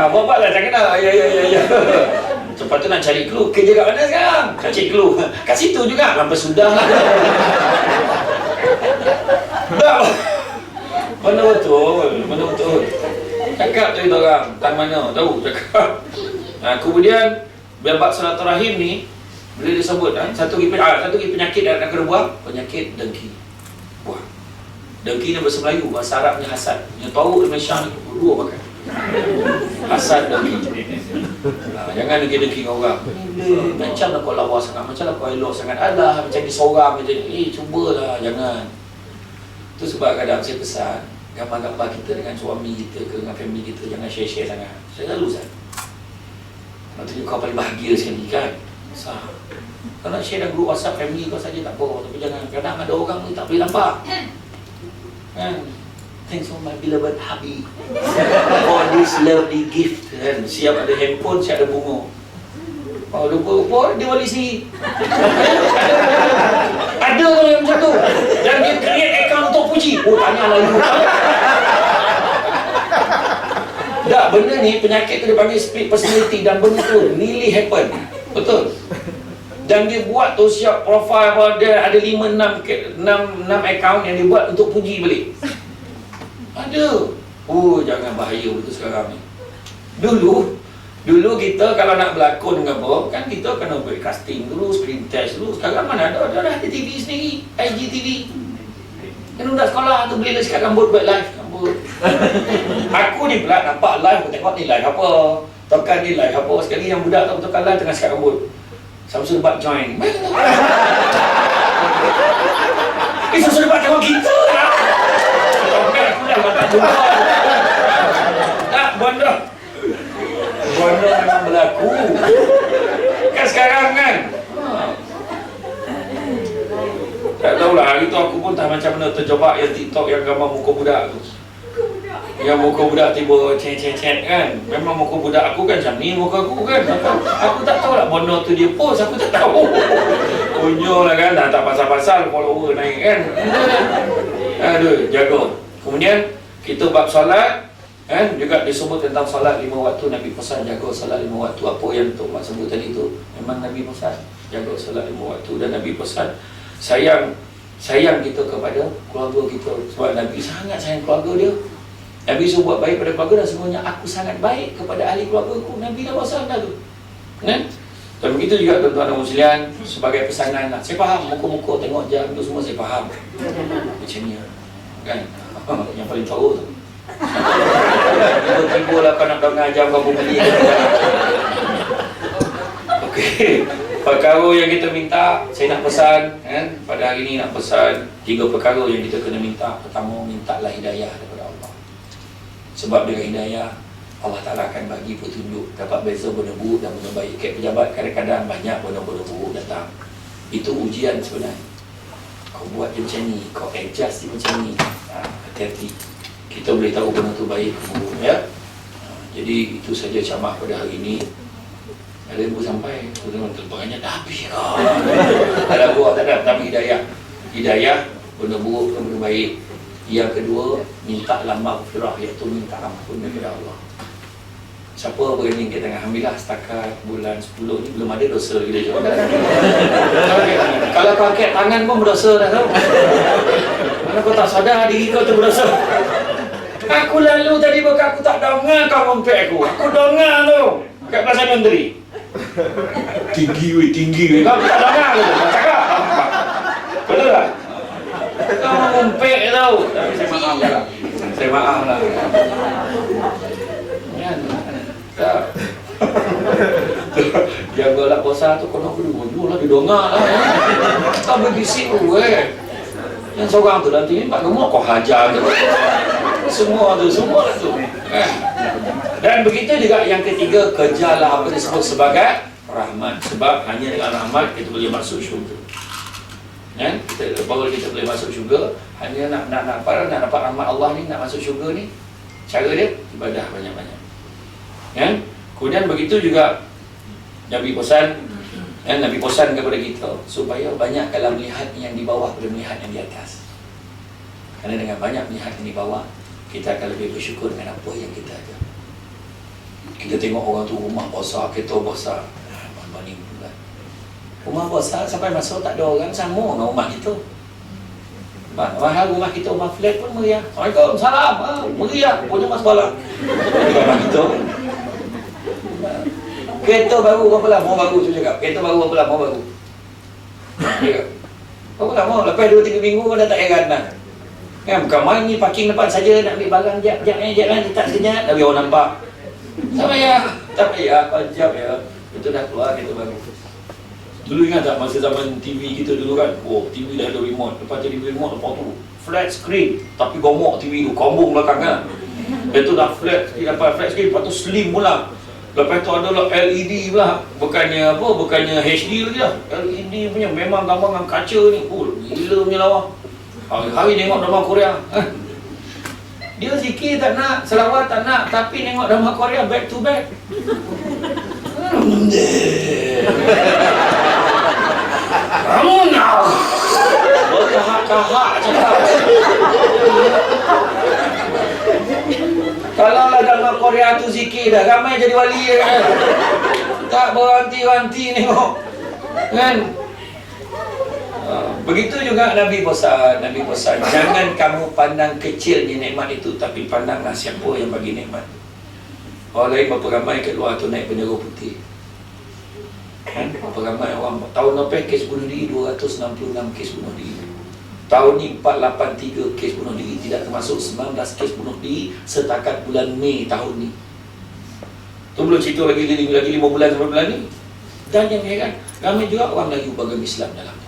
Buat-buatlah jangan kenal. Ya. Lepas tu nak cari clue. Kerja kat mana sekarang? Cari clue. Kat situ juga. Lampas sudah lah. Tak. Mana betul. Cakap tu kita orang. Tak mana. Tahu cakap. Kemudian, biar bab silaturahim ni, bila disebut satu lagi penyakit yang nak kena buang, penyakit dengki. Buang. Dengki ni bahasa Melayu, bahasa Arabnya hasad. Yang tahu Malaysia ni dua pakai. Hasad dengki. Jangan dengki dengan orang. Macam lah kau lawa sangat, macam lah kau elok sangat. Alah, macam disorang macam ni. Cubalah, jangan. Tu sebab kadang saya pesan, gambar-gambar kita dengan suami kita ke dengan family kita, jangan share-share sangat. Saya selalu Ustaz. Maksudnya kau paling bahagia sekali kan? Sah. Kalau nak share dalam grup WhatsApp family kau saja tak apa. Tapi jangan, kadang ada orang ni tak boleh nampak kan? Thanks for my beloved hubby for this lovely gift kan? Siap ada handphone, siap ada bunga. Lupa dia balik sini. Ada orang yang macam tu. Dan dia create account untuk puji. Tanyalah you. Tak, benda ni penyakit tu dia panggil split personality. Dan benda tu really happen. Betul. Dan dia buat tu siap profile apa, dia ada 5-6 account yang dia buat untuk puji balik. Ada. Jangan, bahaya betul sekarang ni. Dulu kita kalau nak berlakon dengan apa, kan kita kena buat casting dulu, screen test dulu. Sekarang mana ada TV sendiri, IGTV. Kan budak sekolah tu boleh sikat rambut buat live rambut. Aku ni pula nampak live, aku tengok ni live apa, tokan ni live apa. Sekali yang budak tu tokan live tengah sikat rambut. Samsul Debat join. Samsul Debat tengok kita lah. Tokan aku dah tak jumpa. Tak, bodoh. Bodoh memang berlaku. Kan sekarang kan. Tak tahulah, hari tu aku pun tak macam mana terjebak yang TikTok yang gambar muka budak tu. Yang muka budak tiba chat kan. Memang muka budak aku kan macam ni muka aku kan. Aku tak tahulah bono tu dia post, aku tak tahu. Konyol lah kan, tak pasal-pasal follower naik kan. Aduh, jaga. Kemudian kita bab solat kan, juga disebut tentang solat 5 waktu. Nabi pesan jaga solat 5 waktu. Apa yang Tok Mak sebut tadi tu, memang Nabi pesan jaga solat 5 waktu. Dan Nabi pesan sayang kita kepada keluarga kita. Sebab Nabi sangat sayang keluarga dia. Nabi suruh buat baik pada keluarga dan semuanya aku sangat baik kepada ahli keluarga aku. Nabi dah pesan dah tu kan? Dan begitu juga tuan-tuan dan muslimin, sebagai pesanan lah. Saya faham, muka-muka tengok jam tu semua saya faham. Macam ni kan? Yang paling teruk tu tiba-tiba lah kau nak dengar jam kau beli. Okey. Perkara yang kita minta, saya nak pesan kan, pada hari ini nak pesan 3 perkara yang kita kena minta. Pertama, mintalah hidayah daripada Allah. Sebab dengan hidayah Allah Ta'ala akan bagi petunjuk, dapat beza benda buruk dan benda baik. Kayak pejabat kadang-kadang banyak benda-benda buruk datang. Itu ujian sebenarnya. Kau buat dia macam ni, kau adjust dia macam ni. Hati-hati. Kita boleh tahu benda tu baik ke buruk, ya. Jadi itu saja ceramah pada hari ini. Ada yang sampai, teman-teman terbangannya dah habis. Tak ada buat, tak ada. Tapi hidayah. Hidayah, benda buruk dan benda baik. Yang kedua, mintalah maghfirah, iaitu minta ampun daripada Allah. Siapa berani kita tengah, alhamdulillah setakat bulan 10 ni belum ada dosa lagi dia jawab. Kalau kau angkat tangan pun berdosa dah tau. Mana kau tak sadar diri kau tu berdosa. Aku lalu tadi bukan aku tak dengar kau mempek aku. Aku dengar tu. Kat Plaza Menteri. Tinggi weh. Kau tak dengar tu. Tak cakap. Betul tak? Kau mempek tau. Tapi saya maaf lah. Saya maaf lah. Tak. Yang galak puasa tu kau nak berdua lah, dia dongak lah. Tak berbisik tu yang seorang tu nanti ni tak gemuk kau hajar tu. Semua tu. Dan begitu juga yang ketiga, kejarlah apa disebut sebagai rahmat. Sebab hanya dengan rahmat kita boleh masuk syurga. Kan? Baru kita boleh masuk syurga. Hanya nak dapat rahmat Allah ni, nak masuk syurga ni, cara dia ibadah banyak-banyak. Kan? Kemudian begitu juga Nabi pesan kepada kita supaya banyak kalau melihat yang di bawah daripada melihat yang di atas. Kerana dengan banyak melihat yang di bawah, kita akan lebih bersyukur dengan apa yang kita ada. Kita tengok orang tu rumah besar, kereta besar. Rumah besar sampai masuk tak ada orang, sama dengan rumah kita. Mahal rumah kita, rumah flat pun meriah. Assalamualaikum, salam. Meriah, punya mas bala. Rumah kita. Kereta baru berapa lama baru tu cakap. Kereta baru berapa lama baru. Berapa lama? Lepas 2-3 minggu kau dah tak heran dah. Kan bukan main ni parking depan saja nak ambil barang jap kan tak sekejap dah biar orang nampak. Tak payah kau jap ya. Itu dah keluar kereta baru. Dulu ingat tak masa zaman TV kita dulu kan? Oh, TV dah ada remote. Lepas TV remote lepas tu flat screen tapi gomok TV tu, kombong belakang kan. Itu dah flat screen, dapat flat screen, lepas tu slim pula. Lepas tu ada LED pula. Bukannya HD lagi dah. LED punya memang gambar dengan kaca ni. Gila punya lawa. Hari-hari tengok drama Korea. Dia zikir tak nak, selawat tak nak, tapi tengok drama Korea back to back. Kamu nak berkahak-kahak cakap. Kalau lah drama Korea tu zikir dah, ramai jadi wali kan. Tak berhenti-henti tengok. Kan? Begitu juga Nabi pesan, jangan kamu pandang kecilnya nikmat itu, tapi pandanglah siapa yang bagi nikmat. Orang lain berapa ramai kat luar tu naik bendera putih. Kan? Berapa ramai orang tahun lepas kes bunuh diri 266 kes bunuh diri. Tahun ni 483 kes bunuh diri, tidak termasuk 19 kes bunuh diri setakat bulan Mei tahun ni. Tu belum cerita lagi 5 bulan sampai bulan ni. Dan yang heran, ramai juga orang lagi beragama Islam dalam.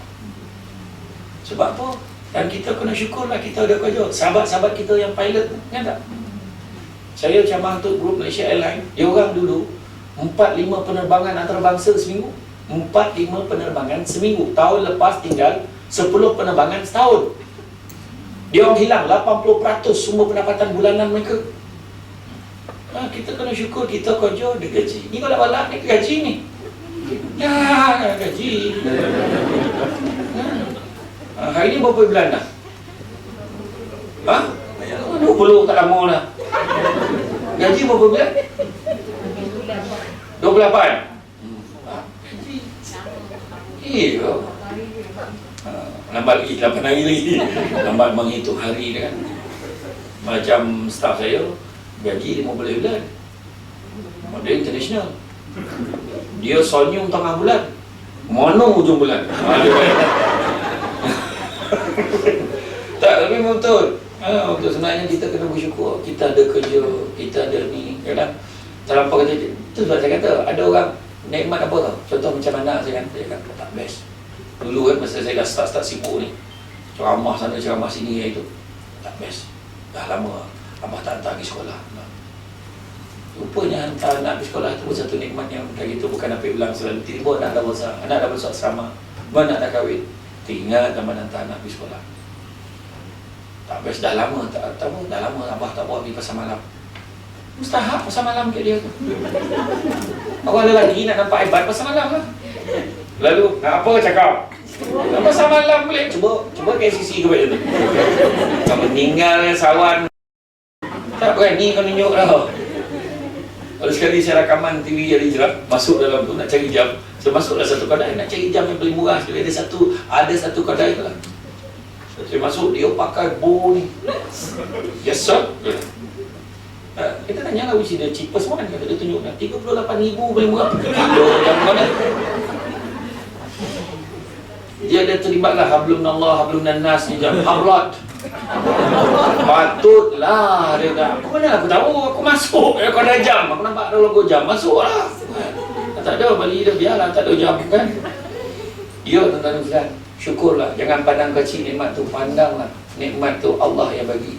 Sebab apa? Dan kita kena syukurlah kita ada kerja. Sahabat-sahabat kita yang pilot, kan tak? Saya ceramah untuk grup Malaysia Airlines. Dia orang dulu 4-5 penerbangan antarabangsa seminggu. 4-5 penerbangan seminggu. Tahun lepas tinggal 10 penerbangan setahun. Dia orang hilang 80% semua pendapatan bulanan mereka. Kita kena syukur kita kerja ada gaji. Ni kalau balak ni gaji ni. Ya, gaji. Hari ni berapa bulan dah? 20 tak lama dah. Gaji berapa bulan? 28. Iya. Lambat lagi, 8 hari lagi. Lambat menghitung hari dia kan. Macam staff saya, gaji 15 bulan. Dia international. Dia sonyum tengah bulan, mono ujung bulan. Tak, tapi betul. Betul, sebenarnya kita kena bersyukur. Kita ada kerja, kita ada ni. Kadang terlampau kata, itu sebab saya kata, ada orang Nikmat apa tau? Contoh macam anak saya kan, saya kata tak best. Dulu kan masa saya dah start sibuk ni, ceramah sana ceramah sini itu tak best. Dah lama abah tak hantar pergi sekolah. Rupanya hantar anak pergi sekolah tu satu nikmat yang kayak gitu, bukan apa ulang selalu. Tiba anak dah besar, anak dah besar asrama, mana dah kahwin, tinggal zaman hantar anak pergi sekolah. Tak best, dah lama dah lama abah tak bawa pergi pasar malam. Mustahak pasar malam kat dia tu. Orang lelaki nak nampak hebat pasar malam lah. Lalu nak apa cakap? Nak pasar malam boleh. Cuba KCC ke macam tu. Kau meninggal sawan, tak berani kau tunjuk dah. Kalau sekali saya rakaman TV Al Hijrah, masuk dalam tu nak cari jam. Saya masuklah satu kedai nak cari jam yang paling murah. Sekali ada satu kedai tu lah. Saya masuk, dia pakai bow ni. Yes sir. Kita tanya lah, which is the cheapest one. Kata dia tunjuk nak 38,000 paling murah. Jam mana? Dia ada terlibatlah hablumnallah, hablumnannas ni jam. Hablat. Patutlah dia dah. Aku mana aku tahu, aku masuk. Aku ada jam, aku nampak ada logo jam, masuklah. Tak ada, balik dia biarlah, tak ada jam kan. Ya tuan-tuan dan puan, syukurlah. Jangan pandang kecil nikmat tu, pandanglah nikmat tu Allah yang bagi.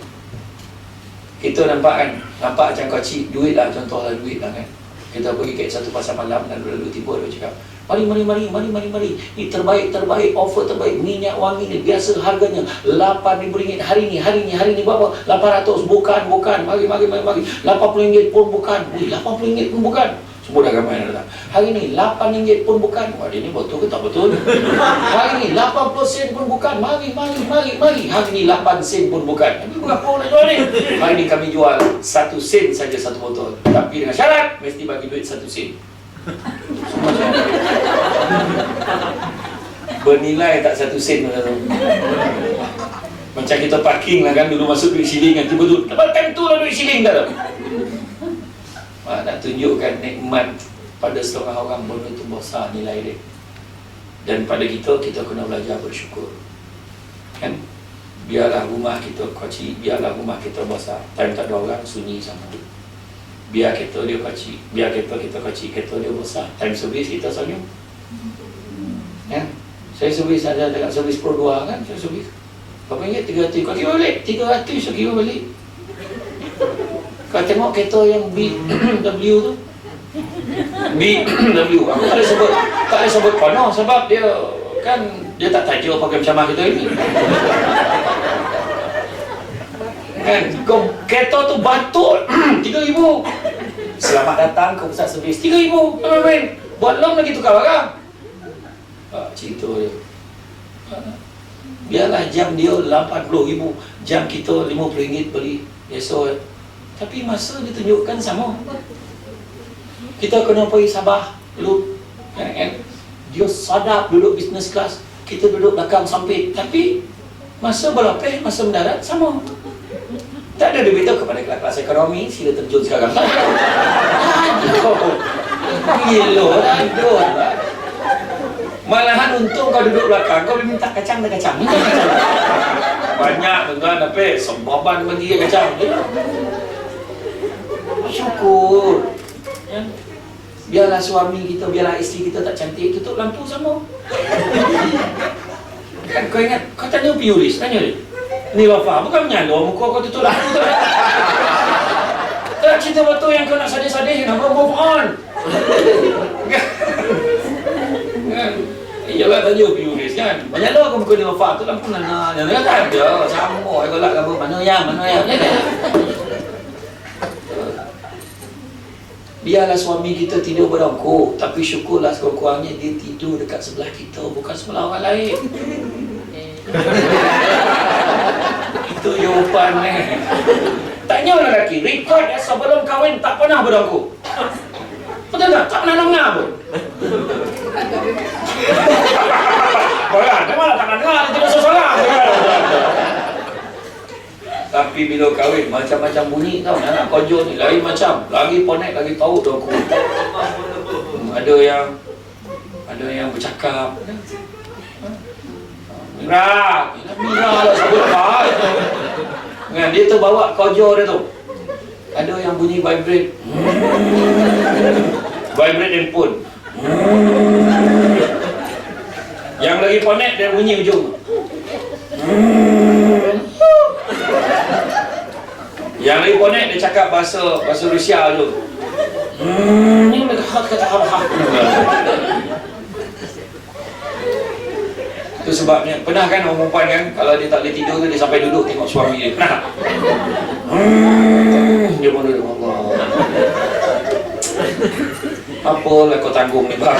Kita nampak kan, nampak macam kecil, duit lah, contohlah duit lah kan. Kita pergi ke satu pasar malam dan lalu tiba dia cakap, mari. Ini terbaik, offer terbaik. Minyak wangi ni biasa harganya RM8,000 hari ni berapa? 800. Bukan. Mari. RM80 pun bukan. RM80 pun bukan. Semua dah ramai dah datang. Hari ni RM8 pun bukan. Wah, dia ni betul ke tak betul? Hari ni 80 sen pun bukan. Mari. Hari ni 8 sen pun bukan. Tapi berapa nak jual ni? Hari ni kami jual 1 sen saja satu botol. Tapi dengan syarat mesti bagi duit 1 sen. Bernilai tak 1 sen tu. Macam kita parking lah kan, dulu masuk duit siling kan, tiba-tiba tempat tu lah duit siling dah. Nak tunjukkan nikmat pada setengah orang begitu besar nilai dia. Dan pada kita kena belajar bersyukur kan. Biarlah rumah kita kecil, biarlah rumah kita besar, time tak ada orang sunyi sama. Biar kereta dia kecil, biar kereta kita kecil, kereta dia besar, time servis kita senyum kan. Saya servis ada dekat servis Pro 2 kan, saya servis berapa ringgit? 300. Kau kira balik 300, saya kira balik. Kau tengok kereta yang BMW tu, BMW, aku tak boleh sebut penuh sebab dia kan, dia tak tajuk pakai macam kita ini kan. Kau kereta tu batuk 3,000. Selamat datang ke pusat servis 3,000. Buat long lagi tukar barang. Cerita dia. Biarlah jam dia 80,000, jam kita RM50 beli esok. Tapi masa dia tunjukkan sama. Kita kena pergi Sabah dulu kan? Dia sadap duduk business class, kita duduk belakang samping. Tapi masa berlapis, masa mendarat sama. Tak ada dia beritahu kepada kelas ekonomi, sila terjun sekarang. Aduh, malahan untung kau duduk belakang, kau boleh minta kacang dan kacang. Banyak tuan-tuan, tapi sembaban bagi dia kacang. Syukur ya. Biarlah suami kita, biarlah isteri kita tak cantik, tutup lampu sama kan. Kau ingat, kau tanya Piulis, tanya dia, ni Wafa, bukan menyalur muka kau tutup lampu tu. Tak cerita betul yang kau nak sadih-sadih, kenapa move on kan. Iyalah tanya Piulis kan, menyalur kau muka ni Wafa tu lampu mana kan dia sama kau lah gambar mana yang Biarlah suami kita tidur berdongkok, tapi syukurlah sekurang-kurangnya dia tidur dekat sebelah kita, bukan sebelah orang lain. Itu jawapan Tanya orang lelaki, rekod sebelum kahwin tak pernah berdongkok. Betul tak? Tak pernah dengar pun. Boleh, memanglah tak pernah dengar, dia tidur seorang. Tapi bila kahwin macam-macam bunyi tau, anak kojol ni lain macam, lagi ponek lagi tahu dah aku. Ada yang bercakap. Mira lah sebut apa. Kan dia tu bawa kojol dia tu. Ada yang bunyi vibrate. Vibrate handphone. Yang lagi ponek dia bunyi ujung. Yang lagi ponek dia cakap bahasa Rusia tu. Ni kata ha. Itu sebabnya, pernah kan orang perempuan kan, kalau dia tak boleh tidur dia sampai duduk tengok suami dia. Pernah tak? Dia pun duduk, Allah. Apalah kau tanggung ni bang.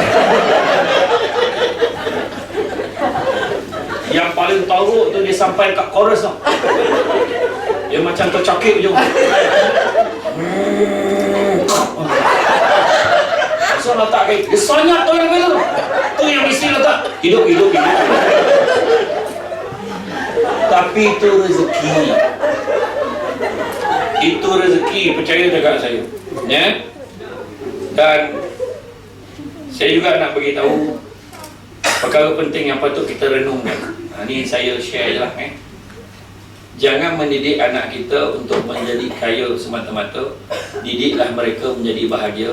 Yang paling teruk tu dia sampai kat chorus tau. Dia macam tercakip je. So letak kain, dia sanyap tu yang tu. Tu yang mesti letak. Hidup. Tapi itu rezeki. Itu rezeki, percaya dekat saya. Ya? Dan saya juga nak beritahu perkara penting yang patut kita renungkan. Ini saya share je lah. Jangan mendidik anak kita untuk menjadi kaya semata-mata. Didiklah mereka menjadi bahagia.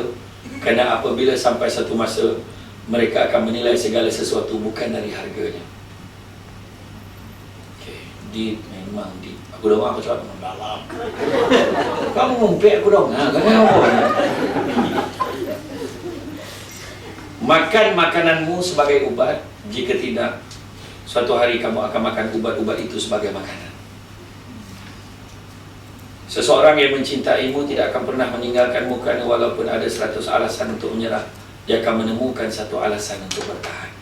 Kerana apabila sampai satu masa, mereka akan menilai segala sesuatu bukan dari harganya. Okay. Deep, memang deep. Aku dah aku cakap dalam. Kamu ngumpet aku dong. Kenapa? Makan makananmu sebagai ubat. Jika tidak, suatu hari kamu akan makan ubat-ubat itu sebagai makanan. Seseorang yang mencintaimu tidak akan pernah meninggalkanmu kerana walaupun ada 100 alasan untuk menyerah, dia akan menemukan satu alasan untuk bertahan.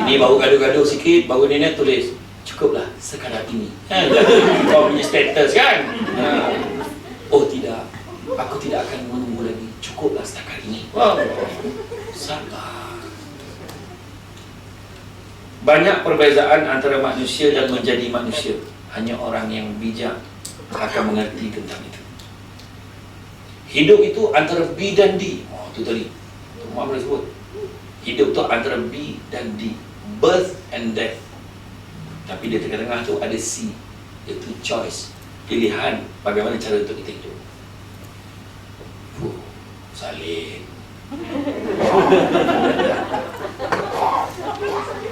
Ini baru gaduh-gaduh sikit, baru nenek tulis, cukuplah sekadar ini. Kau punya status kan? Oh tidak, aku tidak akan menunggu lagi, cukuplah setakat ini. Wow, sabar. Banyak perbezaan antara manusia dan menjadi manusia. Hanya orang yang bijak akan mengerti tentang itu. Hidup itu antara B dan D. Oh, itu tadi. Mak boleh sebut. Hidup tu antara B dan D. Birth and death. Tapi di tengah-tengah tu ada C. Itu choice. Pilihan bagaimana cara untuk kita hidup. Salin.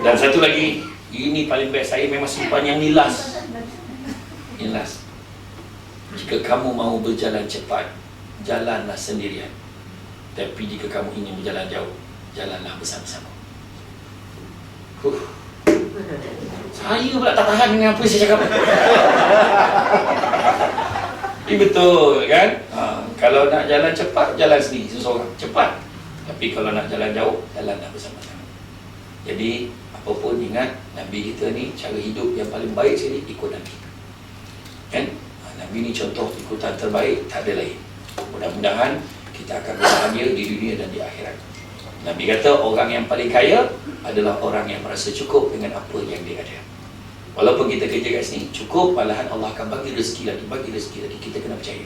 Dan satu lagi, ini paling best. Saya memang simpan yang ni last. Last. Jika kamu mau berjalan cepat, jalanlah sendirian. Tapi jika kamu ingin berjalan jauh, jalanlah bersama-sama. Saya pula tak tahan dengan apa yang saya cakap. Ini betul kan? Kalau nak jalan cepat, jalan sendiri seseorang. Cepat. Tapi kalau nak jalan jauh, jalanlah bersama-sama. Jadi, apapun ingat, Nabi kita ni, cara hidup yang paling baik sekali, ikut Nabi. Kan? Nabi ni contoh ikutan terbaik, tak ada lain. Mudah-mudahan kita akan bahagia di dunia dan di akhirat. Nabi kata orang yang paling kaya adalah orang yang merasa cukup dengan apa yang dia ada. Walaupun kita kerja kat sini cukup, malahan Allah akan bagi rezeki lagi. Kita kena percaya.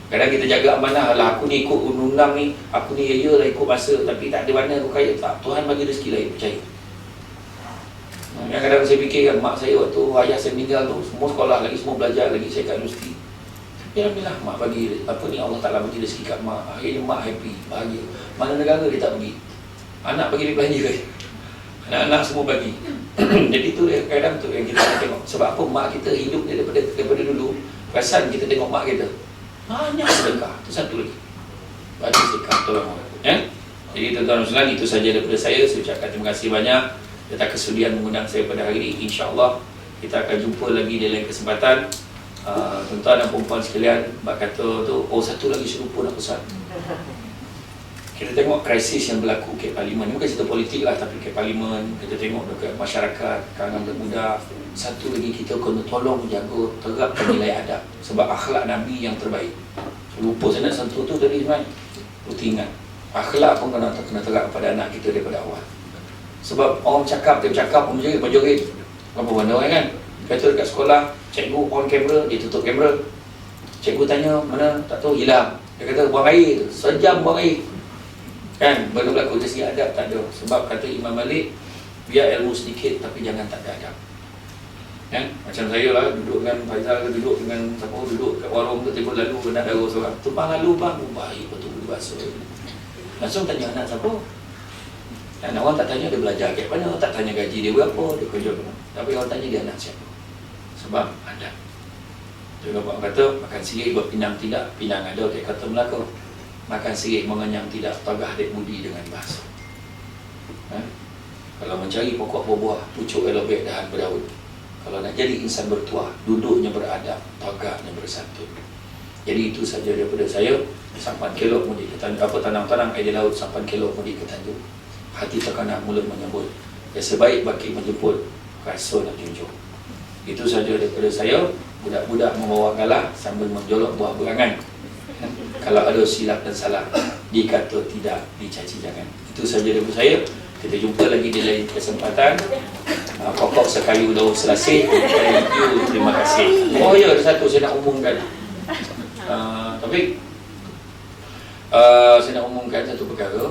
Kadang kita jaga amanah, lah aku ni ikut undang-undang ni, aku ni lah ikut masa, tapi tak ada mana aku kaya. Tak, Tuhan bagi rezeki lagi, percaya. Kadang-kadang saya fikirkan mak saya waktu ayah saya meninggal tu, semua sekolah lagi, semua belajar lagi, saya kat universiti. Tapi alhamdulillah mak bagi apa ni, Allah Ta'ala bagi rezeki kat mak. Akhirnya mak happy, bahagia. Mana negara dia tak bagi, anak bagi dia belanja kan, anak-anak semua bagi. Jadi tu kadang tu yang kita tengok. Sebab apa mak kita hidup dia daripada dulu, perasan kita tengok mak kita banyak sedekah. Itu satu lagi, banyak sedekah, tolong orang. Jadi tuan-tuan dan puan, itu saja daripada saya. Saya ucapkan terima kasih banyak atas kesudian mengundang saya pada hari ini. InsyaAllah kita akan jumpa lagi di lain kesempatan. Tuan-tuan dan perempuan sekalian, Mbak kata tu, oh satu lagi serupa nak pesan. Kita tengok krisis yang berlaku ke Parlimen. Ini bukan cerita politik lah, tapi ke Parlimen, kita tengok dekat masyarakat, kalangan muda. Satu lagi kita kena tolong jaga, terapkan nilai adab. Sebab akhlak Nabi yang terbaik. Lupa saya nak sentuh tu tadi sebenarnya. Lupa ingat. Akhlak pun kena terap pada anak kita daripada awal. Sebab orang cakap, dia bercakap, orang berjoget. Apa benda orang kan? Kata dekat sekolah, cikgu on kamera, dia tutup kamera. Cikgu tanya, mana? Tak tahu, hilang. Dia kata, buang air, sejam buang air. Kan? Benda berlaku dari segi adab tak ada. Sebab kata Imam Malik, biar ilmu sedikit tapi jangan tak ada adab. Kan? Macam saya lah, duduk dengan Faizal, duduk dengan siapa, duduk kat warung tu, tiba lalu nak darah seorang. Tumpang lalu bang, baik betul betul bahasa. Langsung tanya anak siapa. Dan orang tak tanya dia belajar kat mana, tak tanya gaji dia berapa, dia kerja mana. Tapi orang tanya dia anak siapa. Sebab ada. Juga orang kata, makan sirih buat pinang tidak, pinang ada kat kata Melaka. Makan sirih mengenyang tidak, tagah dek budi dengan bahasa. Kalau mencari pokok buah, pucuk elobek dahan berdaun. Kalau nak jadi insan bertuah, duduknya beradab, tagaknya bersantun. Jadi itu saja daripada saya. Sampan kelok mudi ke tanam-tanam air di laut, sampan kelok mudi ke tanjung. Hati terkena mula menyebut. Ya sebaik baki menjemput, rasa nak junjung. Itu saja daripada saya. Budak-budak membawa galah sambil menjolok buah berangan. Kalau ada silap dan salah, dikata tidak, dicaci jangan. Itu saja daripada saya. Kita jumpa lagi di lain kesempatan. Pokok sekayu daun selasih. Thank you, terima kasih. Oh ya, ada satu saya nak umumkan. Tapi saya nak umumkan satu perkara.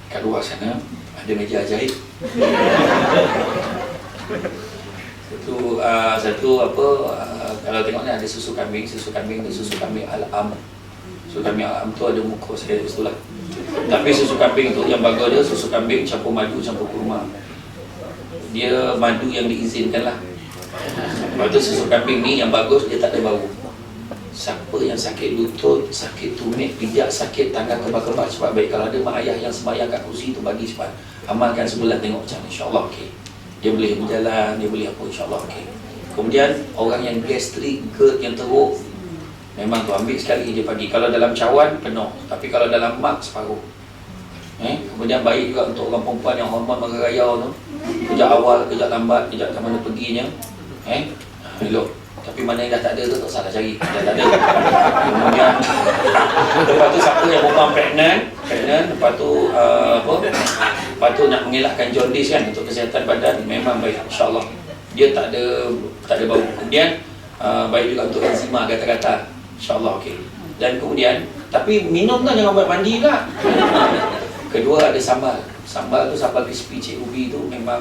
Kat luar sana ada meja ajaib. Satu apa, kalau tengok ni ada susu kambing dan susu kambing al-am. Susu kambing al-am tu ada muka saya itulah. Tapi susu kambing tu yang bagus dia susu kambing campur madu campur kurma. Dia madu yang diizinkan lah. Lepas tu susu kambing ni yang bagus dia tak ada bau. Siapa yang sakit lutut, sakit tumit, pijak, sakit tangan kebal-kebal cepat baik. Kalau ada mak ayah yang sembahyang kat kursi tu bagi cepat. Amalkan sebelah tengok macam ni, insya-Allah okey. Dia boleh berjalan, dia boleh apa, insya-Allah okey. Kemudian orang yang gastrik, GERD yang teruk, memang tu ambil sekali je pagi. Kalau dalam cawan penuh, tapi kalau dalam mak separuh. Kemudian baik juga untuk orang perempuan yang hormon merayau tu. Kejap awal, kejap lambat, kejap ke mana perginya. Elok. Tapi mana yang dah tak ada tu tak salah cari. Dah tak ada. Kemudian lepas tu siapa yang perempuan pregnant, lepas tu lepas tu nak mengelakkan jaundice kan untuk kesihatan badan, memang baik insya-Allah. Dia tak ada bau. Kemudian baik juga untuk enzima kata-kata. Insya-Allah okey. Dan kemudian tapi minum kan jangan buat mandi pula. Kedua ada sambal. Sambal tu sambal crispy Cik Ubi tu memang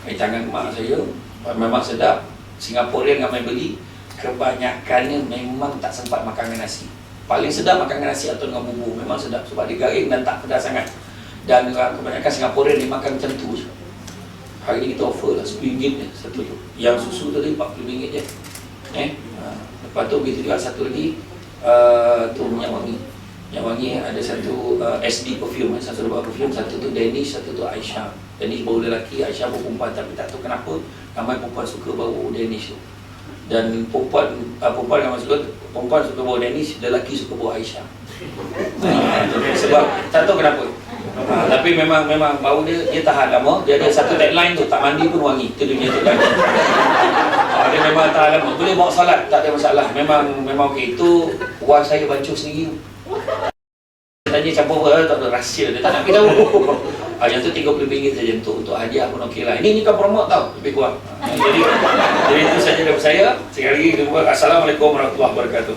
tangan mak saya memang sedap. Singaporean ramai beli. Kebanyakannya memang tak sempat makan dengan nasi. Paling sedap makan dengan nasi atau dengan bumbu. Memang sedap sebab dia garing dan tak pedas sangat. Dan kebanyakan Singaporean dia makan macam tu je. Hari ni kita offer lah RM10 je satu tu. Yang susu tu tadi RM40 je. Lepas tu begitu juga satu lagi tu minyak wangi. Minyak wangi ada satu SD perfume, satu buah perfume, satu tu Danish, satu tu Aisyah. Danish bau lelaki, Aisyah bau perempuan, tapi tak tahu kenapa ramai perempuan suka bau Danish tu. Dan perempuan ramai suka, perempuan suka bau Danish, lelaki suka bau Aisyah. Sebab tak tahu kenapa. Tapi memang bau dia tahan lama. Dia ada satu tagline tu, tak mandi pun wangi. Itu dia punya tagline. Dia memang tahan lama. Boleh bawa salat, tak ada masalah. Memang okey. Itu wang saya bancuh sendiri. Tanya campur apa, tak ada rahsia. Dia tak nak beritahu. Yang tu RM30 saja untuk hadiah pun okey lah. Ini kan promote tau, lebih kurang. Jadi itu saja dari saya. Sekali lagi, Assalamualaikum warahmatullahi wabarakatuh.